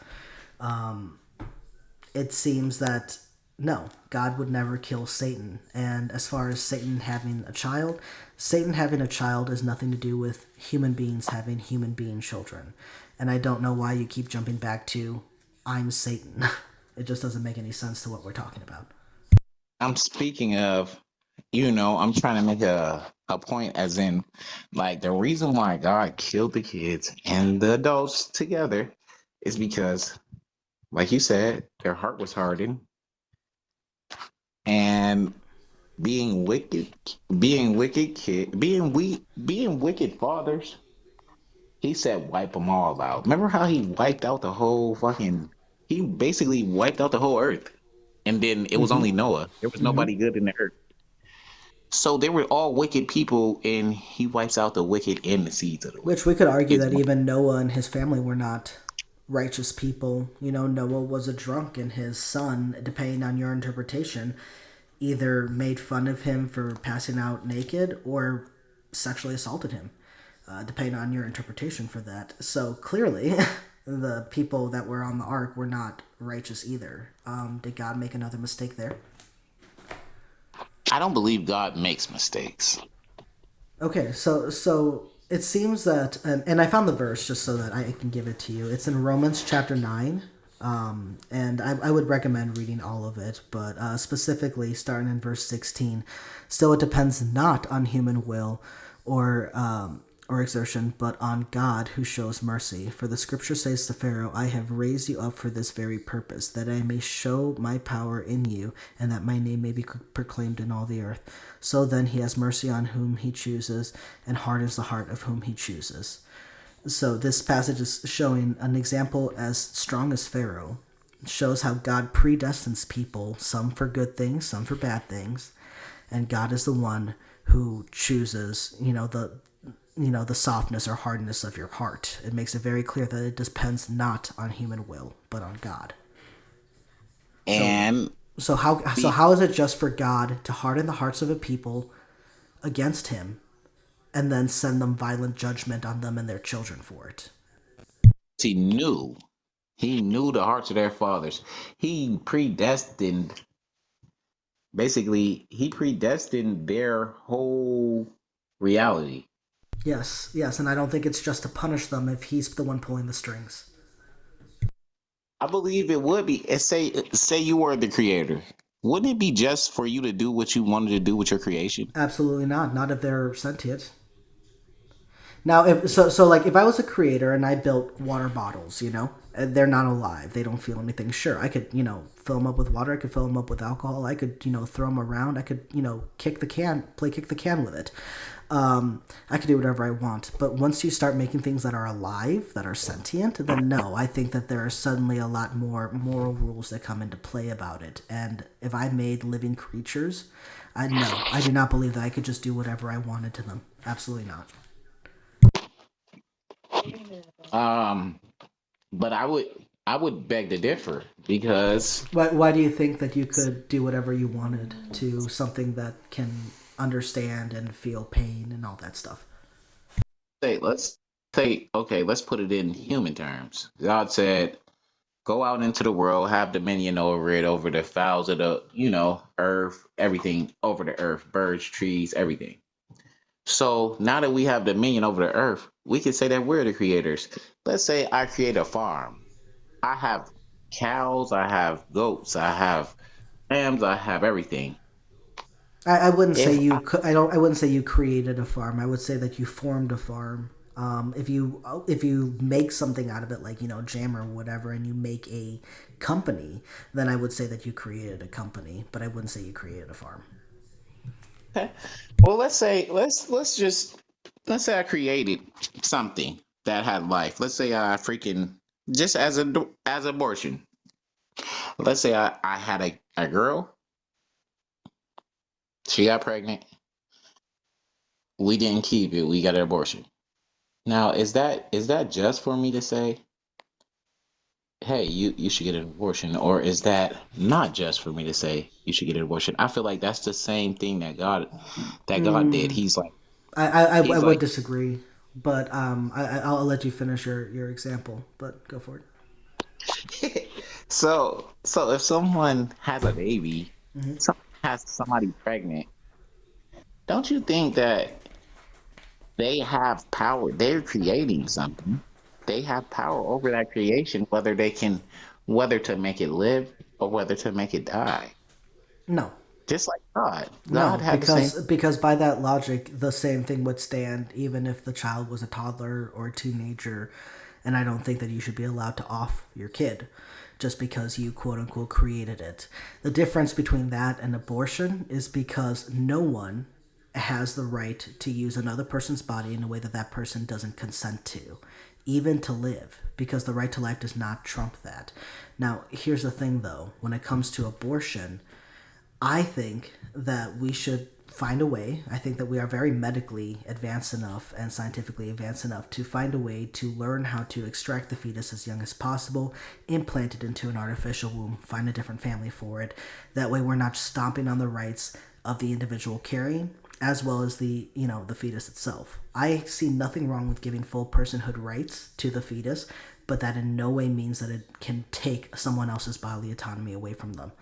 It seems that no, God would never kill Satan. And as far as Satan having a child has nothing to do with human beings having human being children. And I don't know why you keep jumping back to I'm Satan. It just doesn't make any sense to what we're talking about. I'm speaking of, I'm trying to make a point as in, like, the reason why God killed the kids and the adults together is because, like you said, their heart was hardened, and being wicked, being wicked fathers, he said wipe them all out. Remember how he wiped out the whole fucking, he basically wiped out the whole earth. And then it was Mm-hmm. only Noah. There was Mm-hmm. nobody good in the earth. So they were all wicked people, and he wipes out the wicked and the seeds of the Which wicked. we could argue Is that even Noah and his family were not righteous people. You know, Noah was a drunk, and his son, depending on your interpretation, either made fun of him for passing out naked or sexually assaulted him, depending on your interpretation for that. So clearly, the people that were on the ark were not righteous either. Did God make another mistake there? I don't believe God makes mistakes. Okay, so it seems that, and I found the verse just so that I can give it to you. It's in Romans chapter 9, and I would recommend reading all of it, but specifically starting in verse 16. Still, it depends not on human will or or exertion, but on God who shows mercy. For the scripture says to Pharaoh, I have raised you up for this very purpose, that I may show my power in you, and that my name may be proclaimed in all the earth. So then he has mercy on whom he chooses, and hardens the heart of whom he chooses. So this passage is showing an example as strong as Pharaoh. It shows how God predestines people, some for good things, some for bad things, and God is the one who chooses, the softness or hardness of your heart. It makes it very clear that it depends not on human will, but on God. So And be how is it just for God to harden the hearts of a people against him and then send them violent judgment on them and their children for it? he knew. He knew the hearts of their fathers. He predestined, basically, he predestined their whole reality. Yes, yes, and I don't think it's just to punish them if he's the one pulling the strings. I believe it would be. Say you were the creator. Wouldn't it be just for you to do what you wanted to do with your creation? Absolutely not. Not if they're sentient. Now, if like if I was a creator and I built water bottles, and they're not alive, they don't feel anything. Sure, I could, fill them up with water. I could fill them up with alcohol. I could, throw them around. I could, kick the can with it. I could do whatever I want. But once you start making things that are alive, that are sentient, then no, I think that there are suddenly a lot more moral rules that come into play about it. And if I made living creatures, I do not believe that I could just do whatever I wanted to them. Absolutely not. Um, but I would beg to differ because Why do you think that you could do whatever you wanted to something that can understand and feel pain and all that stuff? let's say, okay, let's put it in human terms. God said, "Go out into the world, have dominion over it, over the fowls of the, earth, everything over the earth, birds, trees, everything." So now that we have dominion over the earth, we can say that we're the creators. Let's say I create a farm. I have cows, I have goats, I have lambs, I have everything. I wouldn't say If I, you. I don't. I wouldn't say you created a farm. I would say that you formed a farm. If you make something out of it, like jam or whatever, and you make a company, then I would say that you created a company. But I wouldn't say you created a farm. well, let's say I created something that had life. Let's say I freaking just as abortion. Let's say I had a girl, she got pregnant, we didn't keep it, we got an abortion. Now, is that just for me to say, hey, you should get an abortion, or is that not just for me to say you should get an abortion? I feel like that's the same thing that God did. I He's would like disagree, but I'll let you finish your example. But go for it. so if someone has a baby, someone has somebody pregnant, don't you think that they have power? They're creating something. They have power over that creation, whether to make it live or whether to make it die. No, Just like God. God no, had the same. because by that logic, the same thing would stand even if the child was a toddler or a teenager, and I don't think that you should be allowed to off your kid just because you quote unquote created it. The difference between that and abortion is because no one has the right to use another person's body in a way that that person doesn't consent to, even to live, because the right to life does not trump that. Now, here's the thing though, when it comes to abortion, I think that we should find a way. I think that we are very medically advanced enough and scientifically advanced enough to find a way to learn how to extract the fetus as young as possible, implant it into an artificial womb, find a different family for it. That way, we're not stomping on the rights of the individual carrying as well as the fetus itself. I see nothing wrong with giving full personhood rights to the fetus, but that in no way means that it can take someone else's bodily autonomy away from them.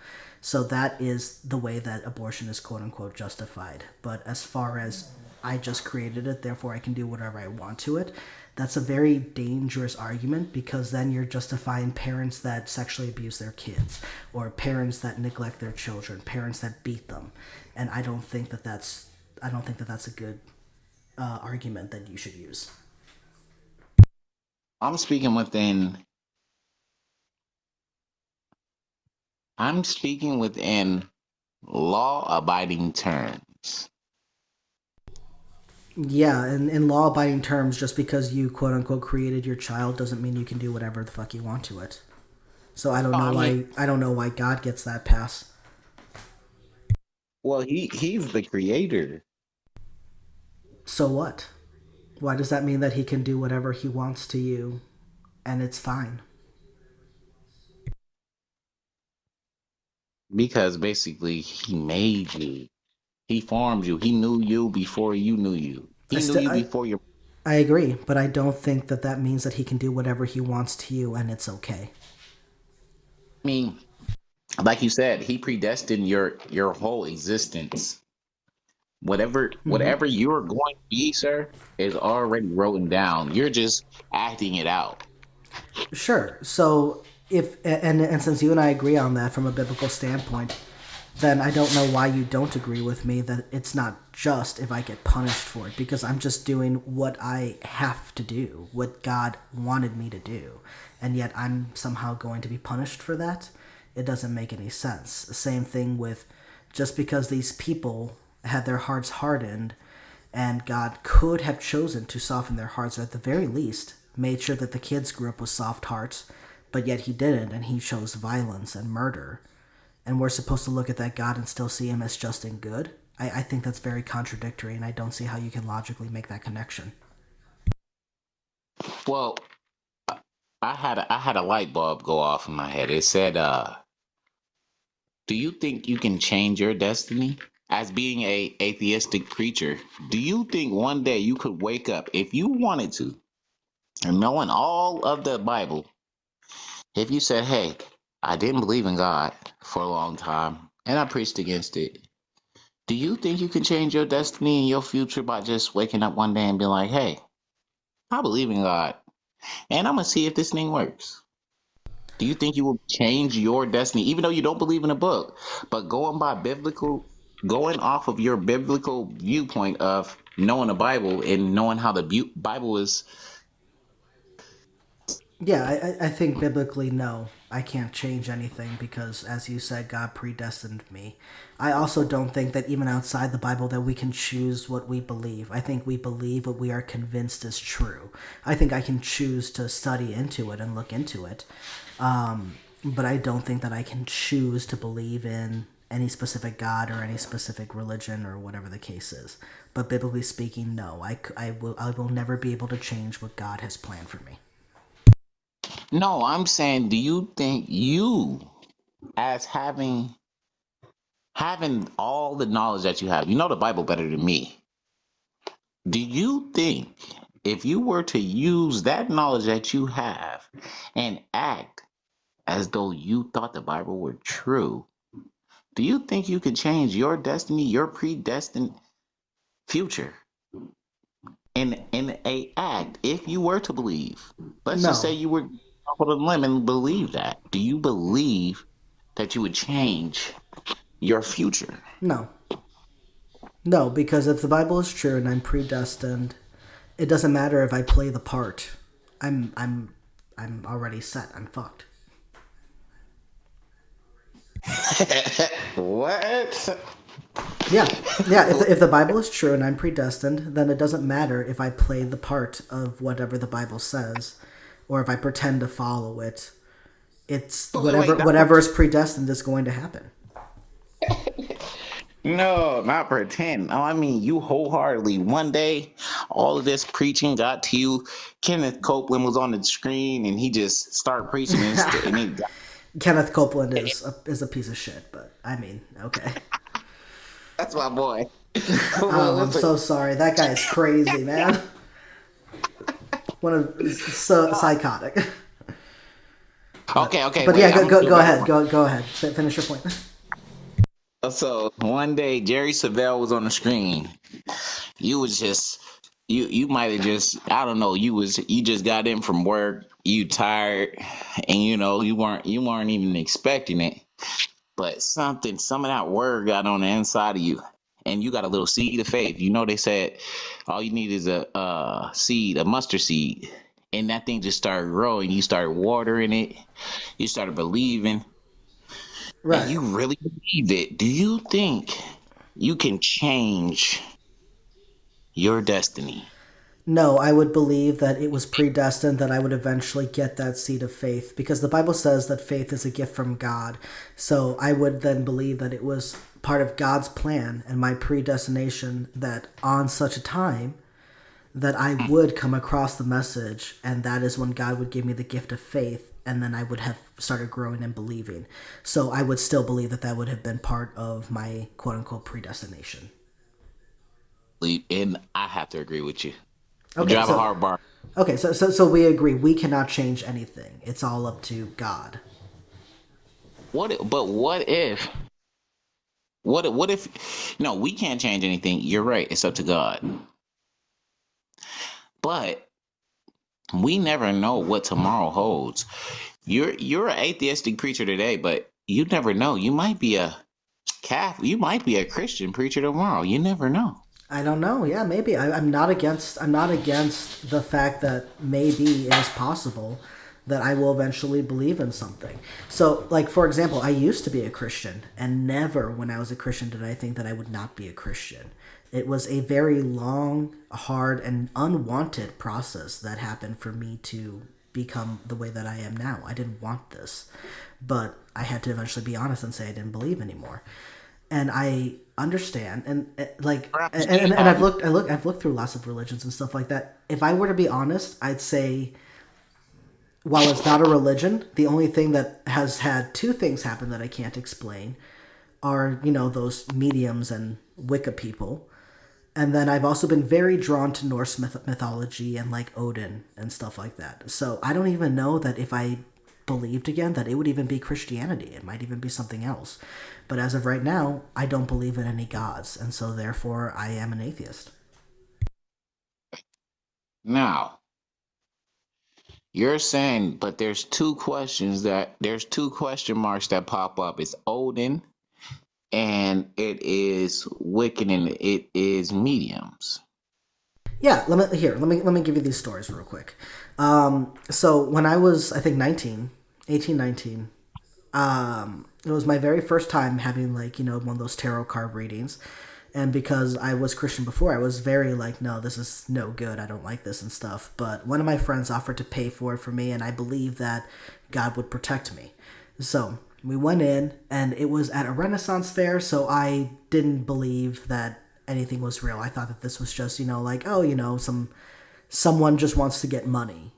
So that is the way that abortion is quote unquote justified. But as far as I just created it, therefore I can do whatever I want to it, that's a very dangerous argument because then you're justifying parents that sexually abuse their kids or parents that neglect their children, parents that beat them. And I don't think that that's a good argument that you should use. I'm speaking within. I'm speaking within law-abiding terms. Yeah, in law abiding terms, just because you quote unquote created your child doesn't mean you can do whatever the fuck you want to it. So I don't No, know I mean, why God gets that pass. well, he's the creator. So what? Why does that mean that he can do whatever he wants to you and it's fine? Because basically he made you. He formed you. He knew you before you knew you. I He knew still you I, before your. I agree, but I don't think that that means that he can do whatever he wants to you and it's okay. I mean, like you said, he predestined your whole existence. Whatever you're going to be, sir, is already written down. You're just acting it out. Sure. So if and since you and I agree on that from a biblical standpoint, then I don't know why you don't agree with me that it's not just if I get punished for it because I'm just doing what I have to do, what God wanted me to do, and yet I'm somehow going to be punished for that. It doesn't make any sense. Same thing with just because these people had their hearts hardened and God could have chosen to soften their hearts, or at the very least, made sure that the kids grew up with soft hearts, but yet he didn't, and he chose violence and murder. And we're supposed to look at that God and still see him as just and good? I think that's very contradictory, and I don't see how you can logically make that connection. Well, I had a light bulb go off in my head. It said, "Do you think you can change your destiny?" As being a atheistic creature, do you think one day you could wake up if you wanted to, and knowing all of the Bible, if you said, "Hey, I didn't believe in God for a long time, and I preached against it," do you think you can change your destiny and your future by just waking up one day and being like, "Hey, I believe in God, and I'm gonna see if this thing works"? Do you think you will change your destiny, even though you don't believe in a book, but going off of your biblical viewpoint of knowing the Bible and knowing how the Bible is? Yeah, I think biblically, no, I can't change anything because, as you said, God predestined me. I also don't think that even outside the Bible that we can choose what we believe. I think we believe what we are convinced is true. I think I can choose to study into it and look into it, but I don't think that I can choose to believe in any specific God or any specific religion or whatever the case is. But biblically speaking, no, I will never be able to change what God has planned for me. No, I'm saying, do you think you, as having all the knowledge that you have, you know the Bible better than me. Do you think if you were to use that knowledge that you have and act as though you thought the Bible were true, do you think you could change your destiny, your predestined future in a act if you were to believe? Let's just say No, you were off on a limb and believe that. Do you believe that you would change your future? no, no, because if the Bible is true and I'm predestined, it doesn't matter if I play the part. I'm I'm I'm already set. I'm fucked. What? Yeah, yeah. If the Bible is true and I'm predestined, then it doesn't matter if I play the part of whatever the Bible says, or if I pretend to follow it. It's Wait, whatever wait, whatever is predestined is going to happen. no, not pretend. Oh, I mean, you wholeheartedly. One day, all of this preaching got to you. Kenneth Copeland was on the screen, and he just started preaching, and he got. Kenneth Copeland is a piece of shit, but I mean, okay. That's my boy. Well, I'm listen. so sorry. That guy is crazy, man. One of so psychotic. But Okay, but wait. yeah, I'm go gonna go, go go back ahead. on. Go ahead. Finish your point. So one day, Jerry Savelle was on the screen. You was just you might have just, I don't know, you just got in from work, you tired, and you weren't even expecting it, but some of that word got on the inside of you, and you got a little seed of faith. They said all you need is a seed, a mustard seed, and that thing just started growing. You started watering it, you started believing, and Right. you really believed it. Do you think you can change your destiny? No, I would believe that it was predestined that I would eventually get that seed of faith because the Bible says that faith is a gift from God. So I would then believe that it was part of God's plan and my predestination that on such a time that I would come across the message, and that is when God would give me the gift of faith, and then I would have started growing and believing. So I would still believe that that would have been part of my quote unquote predestination. And I have to agree with you. You Okay, drive a so hard bar. so we agree we cannot change anything. It's all up to God. But what if no, we can't change anything. You're right, it's up to God. But we never know what tomorrow holds. You're an atheistic preacher today, but you never know. You might be a Christian preacher tomorrow. You never know. I don't know. Yeah, maybe. I'm not against. I'm not against the fact that maybe it is possible that I will eventually believe in something. So, like for example, I used to be a Christian, and never when I was a Christian did I think that I would not be a Christian. It was a very long, hard, and unwanted process that happened for me to become the way that I am now. I didn't want this, but I had to eventually be honest and say I didn't believe anymore. And I understand, and like, and I've looked through lots of religions and stuff like that. If I were to be honest, I'd say while it's not a religion, the only thing that has had two things happen that I can't explain are those mediums and Wicca people. And then I've also been very drawn to Norse mythology and like Odin and stuff like that. So I don't even know that if I believed again that it would even be Christianity. It might even be something else. But as of right now, I don't believe in any gods, and so therefore I am an atheist. Now, You're saying, but there's two question marks that pop up. It's Odin and it is Wiccan and it is mediums. Yeah, let me give you these stories real quick. So when I was, I think, 19, 18, 19, it was my very first time having, like, one of those tarot card readings. And because I was Christian before, I was very like, no, this is no good. I don't like this and stuff. But one of my friends offered to pay for it for me, and I believed that God would protect me. So we went in, and it was at a Renaissance fair, so I didn't believe that anything was real. I thought that this was just, like, oh, someone just wants to get money.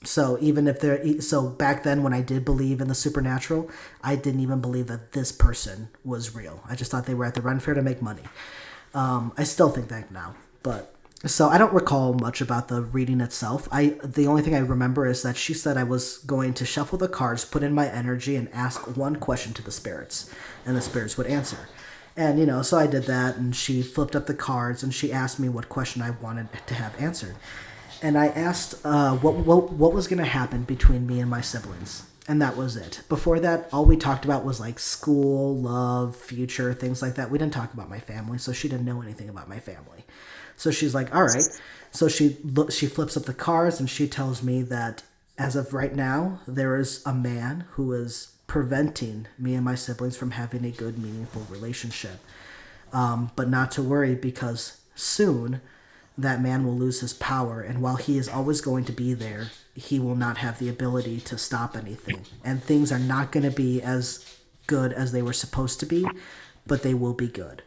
So even if so back then when I did believe in the supernatural, I didn't even believe that this person was real. I just thought they were at the Ren Fair to make money. I still think that now, but so I don't recall much about the reading itself. The only thing I remember is that she said I was going to shuffle the cards, put in my energy, and ask one question to the spirits, and the spirits would answer. And so I did that, and she flipped up the cards, and she asked me what question I wanted to have answered. And I asked what was going to happen between me and my siblings, and that was it. Before that, all we talked about was like school, love, future, things like that. We didn't talk about my family, so she didn't know anything about my family. So she's like, "All right." So she flips up the cards, and she tells me that as of right now, there is a man who is preventing me and my siblings from having a good, meaningful relationship. But not to worry, because soon that man will lose his power, and while he is always going to be there, he will not have the ability to stop anything. And things are not going to be as good as they were supposed to be, but they will be good.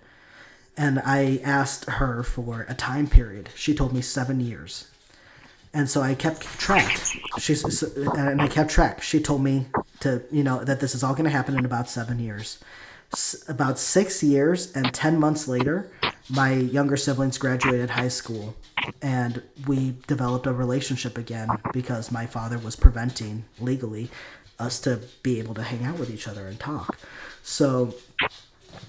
And I asked her for a time period. She told me 7 years. And so I kept track. And I kept track. She told me that this is all going to happen in about 7 years. About 6 years and 10 months later, my younger siblings graduated high school, and we developed a relationship again because my father was preventing legally us to be able to hang out with each other and talk. So,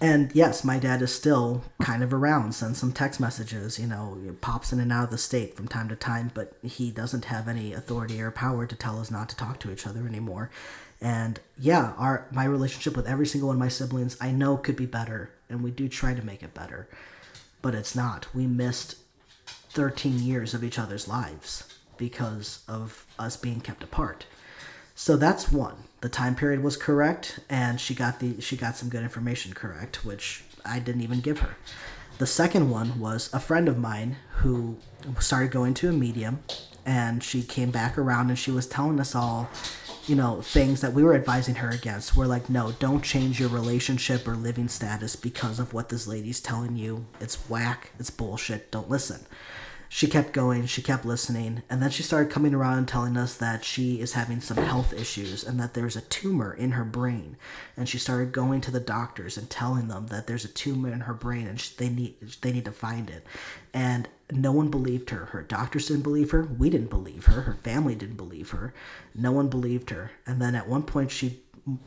and yes, my dad is still kind of around, sends some text messages, pops in and out of the state from time to time, but he doesn't have any authority or power to tell us not to talk to each other anymore. And yeah, my relationship with every single one of my siblings I know could be better, and we do try to make it better, but it's not. We missed 13 years of each other's lives because of us being kept apart. So that's one. The time period was correct, and she got some good information correct, which I didn't even give her. The second one was a friend of mine who started going to a medium, and she came back around, and she was telling us all, things that we were advising her against. We're like, no, don't change your relationship or living status because of what this lady's telling you. It's whack. It's bullshit. Don't listen. She kept going, she kept listening, and then she started coming around and telling us that she is having some health issues and that there's a tumor in her brain. And she started going to the doctors and telling them that there's a tumor in her brain and they need to find it. And no one believed her. Her doctors didn't believe her. We didn't believe her. Her family didn't believe her. No one believed her. And then at one point she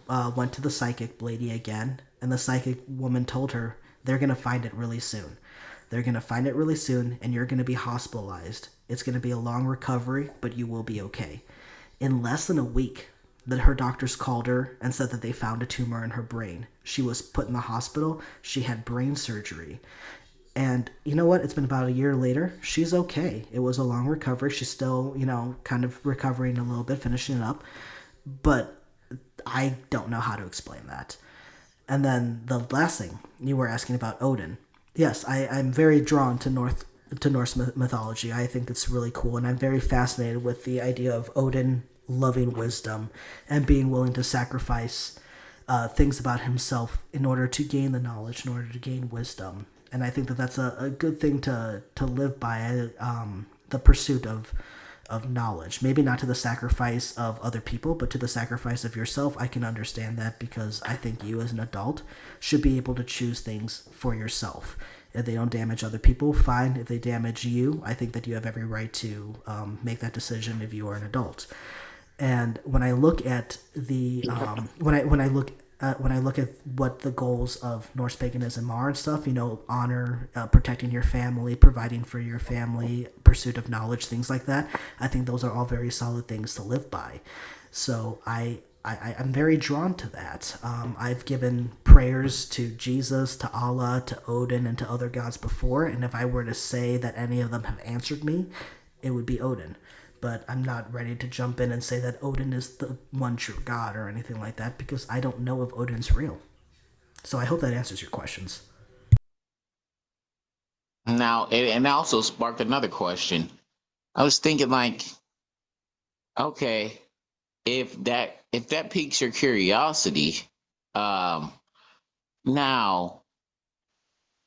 went to the psychic lady again, and the psychic woman told her they're going to find it really soon. They're going to find it really soon, and you're going to be hospitalized. It's going to be a long recovery, but you will be okay. In less than a week, her doctors called her and said that they found a tumor in her brain. She was put in the hospital. She had brain surgery. And you know what? It's been about a year later. She's okay. It was a long recovery. She's still, kind of recovering a little bit, finishing it up. But I don't know how to explain that. And then the last thing, you were asking about Odin. Yes, I'm very drawn to Norse mythology. I think it's really cool, and I'm very fascinated with the idea of Odin loving wisdom and being willing to sacrifice things about himself in order to gain the knowledge, in order to gain wisdom. And I think that that's a good thing to live by, the pursuit of knowledge. Maybe not to the sacrifice of other people, but to the sacrifice of yourself. I can understand that because I think you as an adult should be able to choose things for yourself. If they don't damage other people, fine. If they damage you, I think that you have every right to make that decision if you are an adult. And when I look at the when I look when I look at what the goals of Norse paganism are and stuff, honor, protecting your family, providing for your family, pursuit of knowledge, things like that. I think those are all very solid things to live by. So I'm very drawn to that. I've given prayers to Jesus, to Allah, to Odin, and to other gods before, and if I were to say that any of them have answered me, it would be Odin. But I'm not ready to jump in and say that Odin is the one true god or anything like that because I don't know if Odin's real. So I hope that answers your questions. Now, and also sparked another question. I was thinking, like, okay, if that piques your curiosity, um, now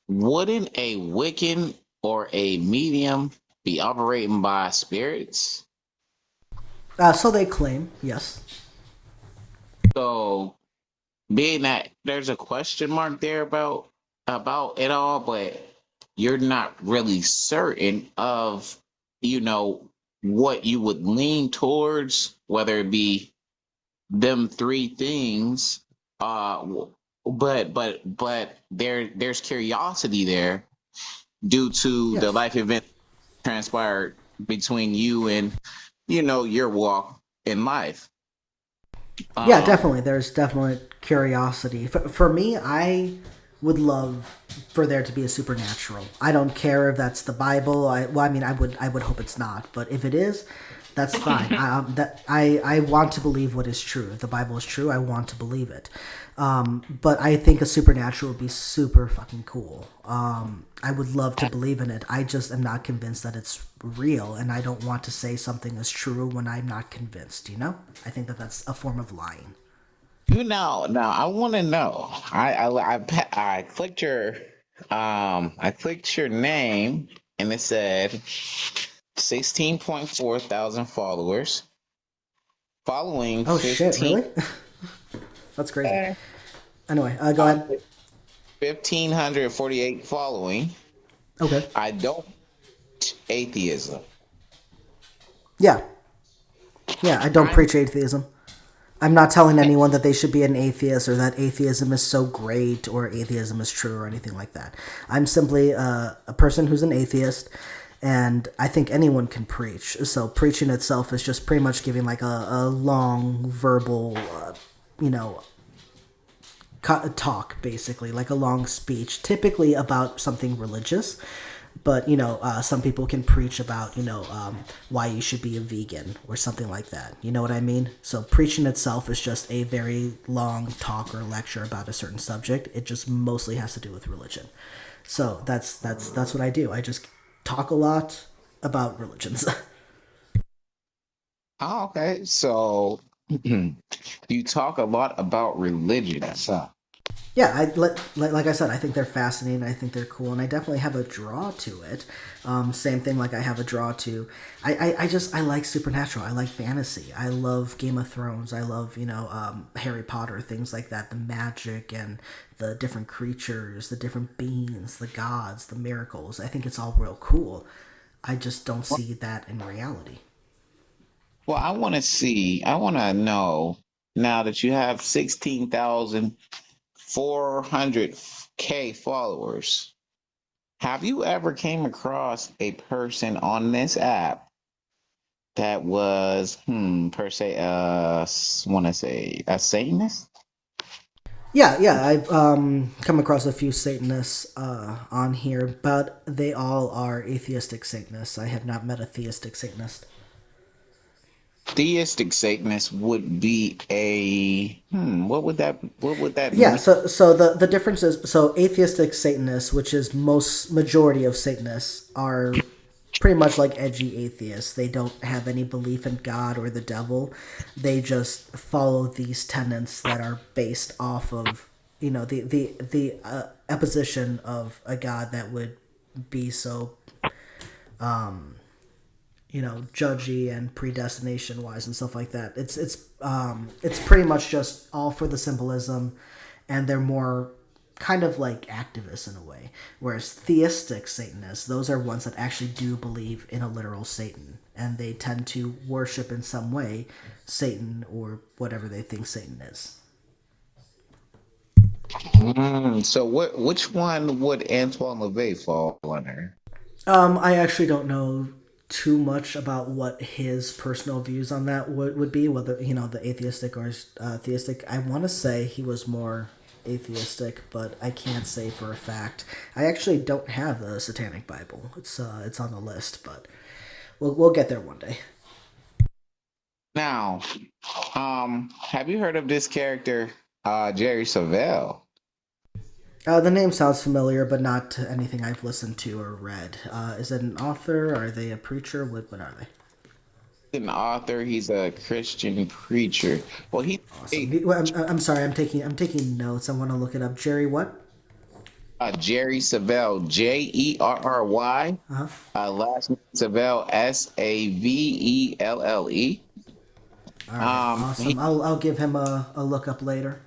wouldn't a Wiccan or a medium be operating by spirits? So they claim, yes. So, being that there's a question mark there about it all, but you're not really certain of, you know, what you would lean towards, whether it be them three things. But there's curiosity there due to the Yes. life event transpired between you and, you know, your walk in life. Yeah, Um, definitely. There's definitely curiosity. For me, I would love for there to be a supernatural. I don't care if that's the Bible. I mean, I would hope it's not. But if it is, that's fine. I want to believe what is true. If the Bible is true, I want to believe it. But I think a supernatural would be super fucking cool. I would love to believe in it. I just am not convinced that it's real, and I don't want to say something is true when I'm not convinced. I think that that's a form of lying. you know, now I want to know. I clicked your name and it said 16.4 thousand followers, following Oh shit! 15 Really? That's crazy. eh, Anyway, go uh, ahead. 1,548 following. Okay. I don't atheism. Yeah, yeah. I don't I'm preach atheism. I'm not telling anyone that they should be an atheist or that atheism is so great or atheism is true or anything like that. I'm simply a person who's an atheist, and I think anyone can preach. So preaching itself is just pretty much giving like a long verbal, you know, talk basically, like a long speech, typically about something religious. But some people can preach about why you should be a vegan or something like that. You know what I mean? So preaching itself is just a very long talk or lecture about a certain subject. It just mostly has to do with religion. So that's what I do. I just talk a lot about religions. oh, okay. So you talk a lot about religion. So Yeah, like I said, I think they're fascinating. I think they're cool, and I definitely have a draw to it. Same thing, like I have a draw to. I like supernatural. I like fantasy. I love Game of Thrones. I love Harry Potter, things like that. The magic and the different creatures, the different beings, the gods, the miracles. I think it's all real cool. I just don't see that in reality. well, I want to know now that you have 16,400K followers. Have you ever came across a person on this app that was, per se, want to say a Satanist? Yeah, yeah, I've come across a few Satanists on here, but they all are atheistic Satanists. I have not met a theistic Satanist. Theistic Satanist would be a, what would that Yeah, mean? so the difference is atheistic Satanists, which is most majority of Satanists, are pretty much like edgy atheists. They don't have any belief in God or the devil. They just follow these tenets that are based off of the opposition of a God that would be so judgy and predestination wise and stuff like that. It's pretty much just all for the symbolism, and they're more kind of like activists in a way. Whereas theistic Satanists, those are ones that actually do believe in a literal Satan, and they tend to worship in some way Satan or whatever they think Satan is. So which one would Antoine LaVey fall under? I actually don't know too much about what his personal views on that would be, whether the atheistic or theistic. I want to say he was more atheistic, but I can't say for a fact. I actually don't have the Satanic Bible. It's on the list, but we'll get there one day. Now, have you heard of this character, Jerry Savelle? The name sounds familiar, but not anything I've listened to or read. Is it an author? Are they a preacher? What are they? An author. He's a Christian preacher. Well, Awesome. I'm sorry. I'm taking notes. I want to look it up. Jerry, what? Jerry Savelle, Jerry. Uh huh. Last name Savelle, Savelle. All right. He, Awesome. I'll give him a look up later.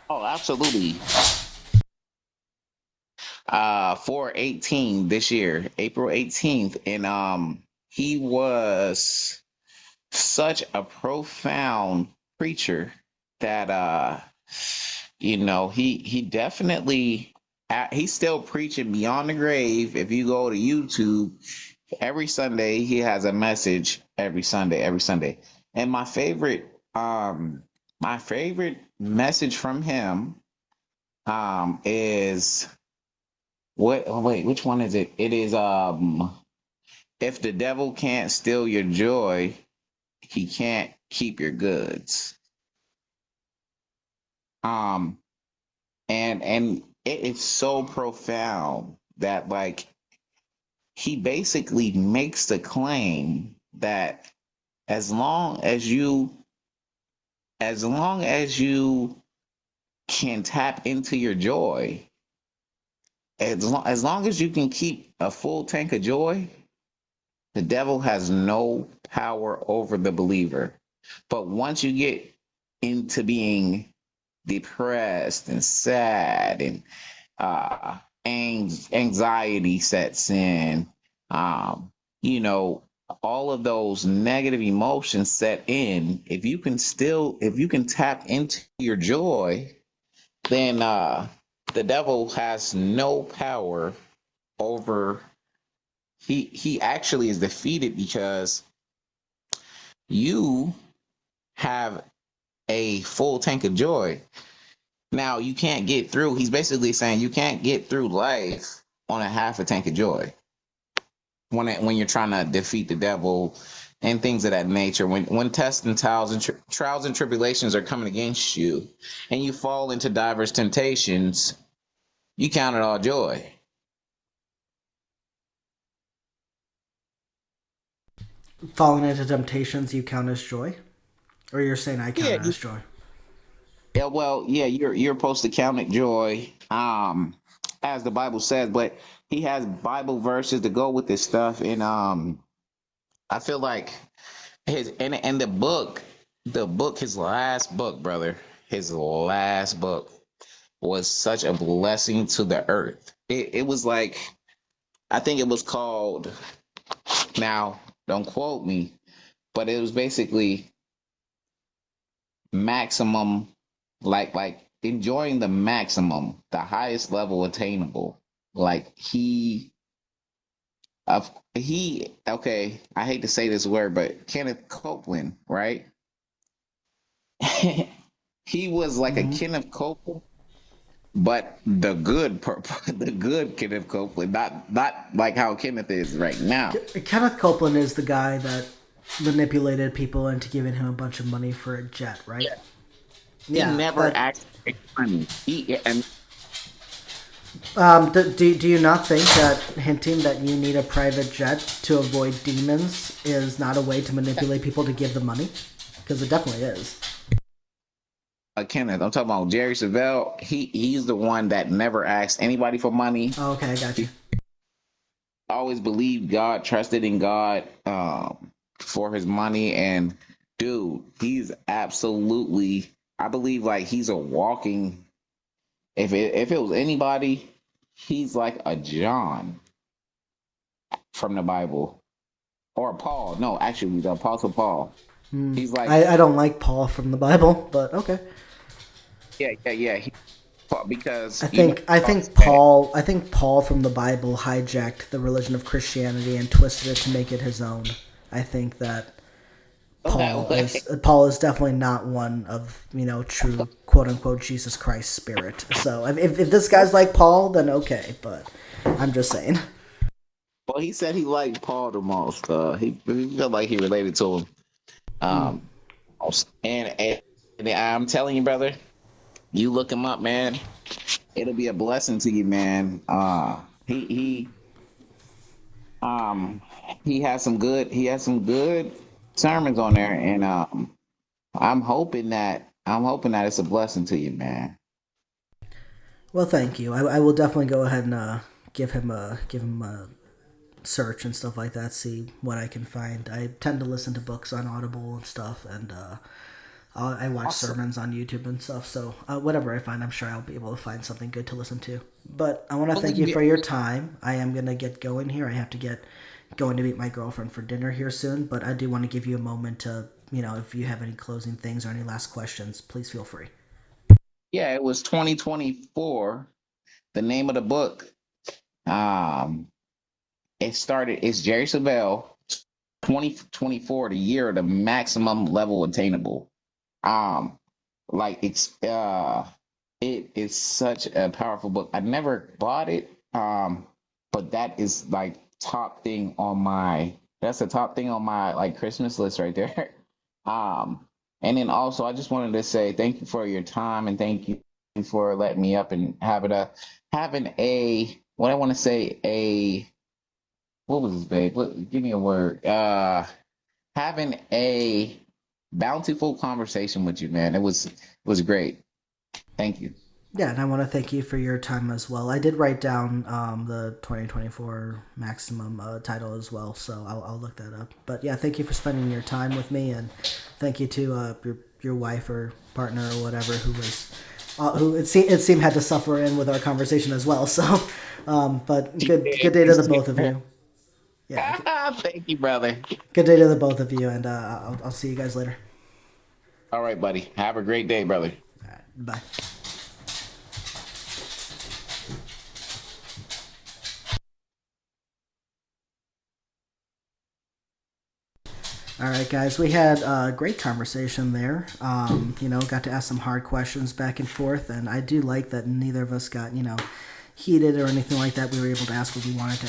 oh, absolutely. 4/18 this year, April 18th, and he was such a profound preacher that he definitely he's still preaching beyond the grave. If you go to YouTube, every Sunday he has a message every Sunday. And my favorite message from him is what oh, wait, which one is it? It is if the devil can't steal your joy, he can't keep your goods. Um and it's so profound that like he basically makes the claim that as long as you as long as you can tap into your joy, as long as you can keep a full tank of joy, the devil has no power over the believer. But once you get into being depressed and sad and uh, anxiety sets in, um, you know, all of those negative emotions set in. If you can tap into your joy, then the devil has no power over. He actually is defeated because you have a full tank of joy. Now you can't get through. He's basically saying you can't get through life on a half a tank of joy when you're trying to defeat the devil and things of that nature. When tests and trials and tribulations are coming against you, and you fall into diverse temptations, you count it all joy. Falling into temptations, you count as joy, or you're saying I count Yeah, it as joy? yeah. Well, yeah. You're supposed to count it joy, as the Bible says, but he has Bible verses to go with this stuff, and I feel like his and the book, his last book, brother, his last book was such a blessing to the earth. It was like, I think it was called, now don't quote me, but it was basically maximum, like enjoying the maximum, the highest level attainable. Like he okay, I hate to say this word, but Kenneth Copeland, right? He was like a Mm-hmm. Kenneth Copeland, but the good the good Kenneth Copeland, not like how Kenneth is right now. Kenneth Copeland is the guy that manipulated people into giving him a bunch of money for a jet, right? Yeah. He Yeah, never but asked for money. He and do you not think that hinting that you need a private jet to avoid demons is not a way to manipulate people to give the money? Because it definitely is. Kenneth, I'm talking about Jerry Savelle. He's the one that never asked anybody for money. Oh, okay, I got He you. always believed God, trusted in God, for his money. And dude, he's absolutely. I believe like he's a walking. If it was anybody, he's like a John from the Bible, or Paul. No, actually, the Apostle Paul. He's like, I don't like Paul from the Bible, but okay. yeah, yeah, yeah. Because I think Paul from the Bible hijacked the religion of Christianity and twisted it to make it his own. I think that that way. Paul is definitely not one of true quote unquote Jesus Christ spirit. So if this guy's like Paul, then okay. But I'm just saying. Well, he said he liked Paul the most. He felt like he related to him. Mm. Um, and I'm telling you, brother, you look him up, man. It'll be a blessing to you, man. Um he has some good sermons on there, and I'm hoping that it's a blessing to you, man. Well, thank you. I will definitely go ahead and give him a search and stuff like that. See what I can find. I tend to listen to books on Audible and stuff, and I watch Awesome. sermons on YouTube and stuff. So whatever I find, I'm sure I'll be able to find something good to listen to. But I want to Well, thank you for your time. I am gonna get going here. I have to get going to meet my girlfriend for dinner here soon. But I do want to give you a moment to, if you have any closing things or any last questions, please feel free. yeah, it was 2024. The name of the book, um, it's Jerry Savelle, 2024, the year of the maximum level attainable. Um, like it is such a powerful book. I never bought it, but that is like top thing on my that's the top thing on my like Christmas list right there. Um, and then also I just wanted to say thank you for your time and thank you for letting me up and having a what I want to say a what was this, babe? Give me a word. Having a bountiful conversation with you, man. It was great. Thank you. Yeah, and I want to thank you for your time as well. I did write down the 2024 maximum title as well, so I'll look that up. But yeah, thank you for spending your time with me, and thank you to your wife or partner or whatever who it seemed had to suffer in with our conversation as well. So, but good day to the both of you. Yeah, Thank you, brother. good day to the both of you, and I'll see you guys later. All right, buddy. Have a great day, brother. All right, bye. All right, guys, we had a great conversation there. Got to ask some hard questions back and forth, and I do like that neither of us got, heated or anything like that. We were able to ask what we wanted to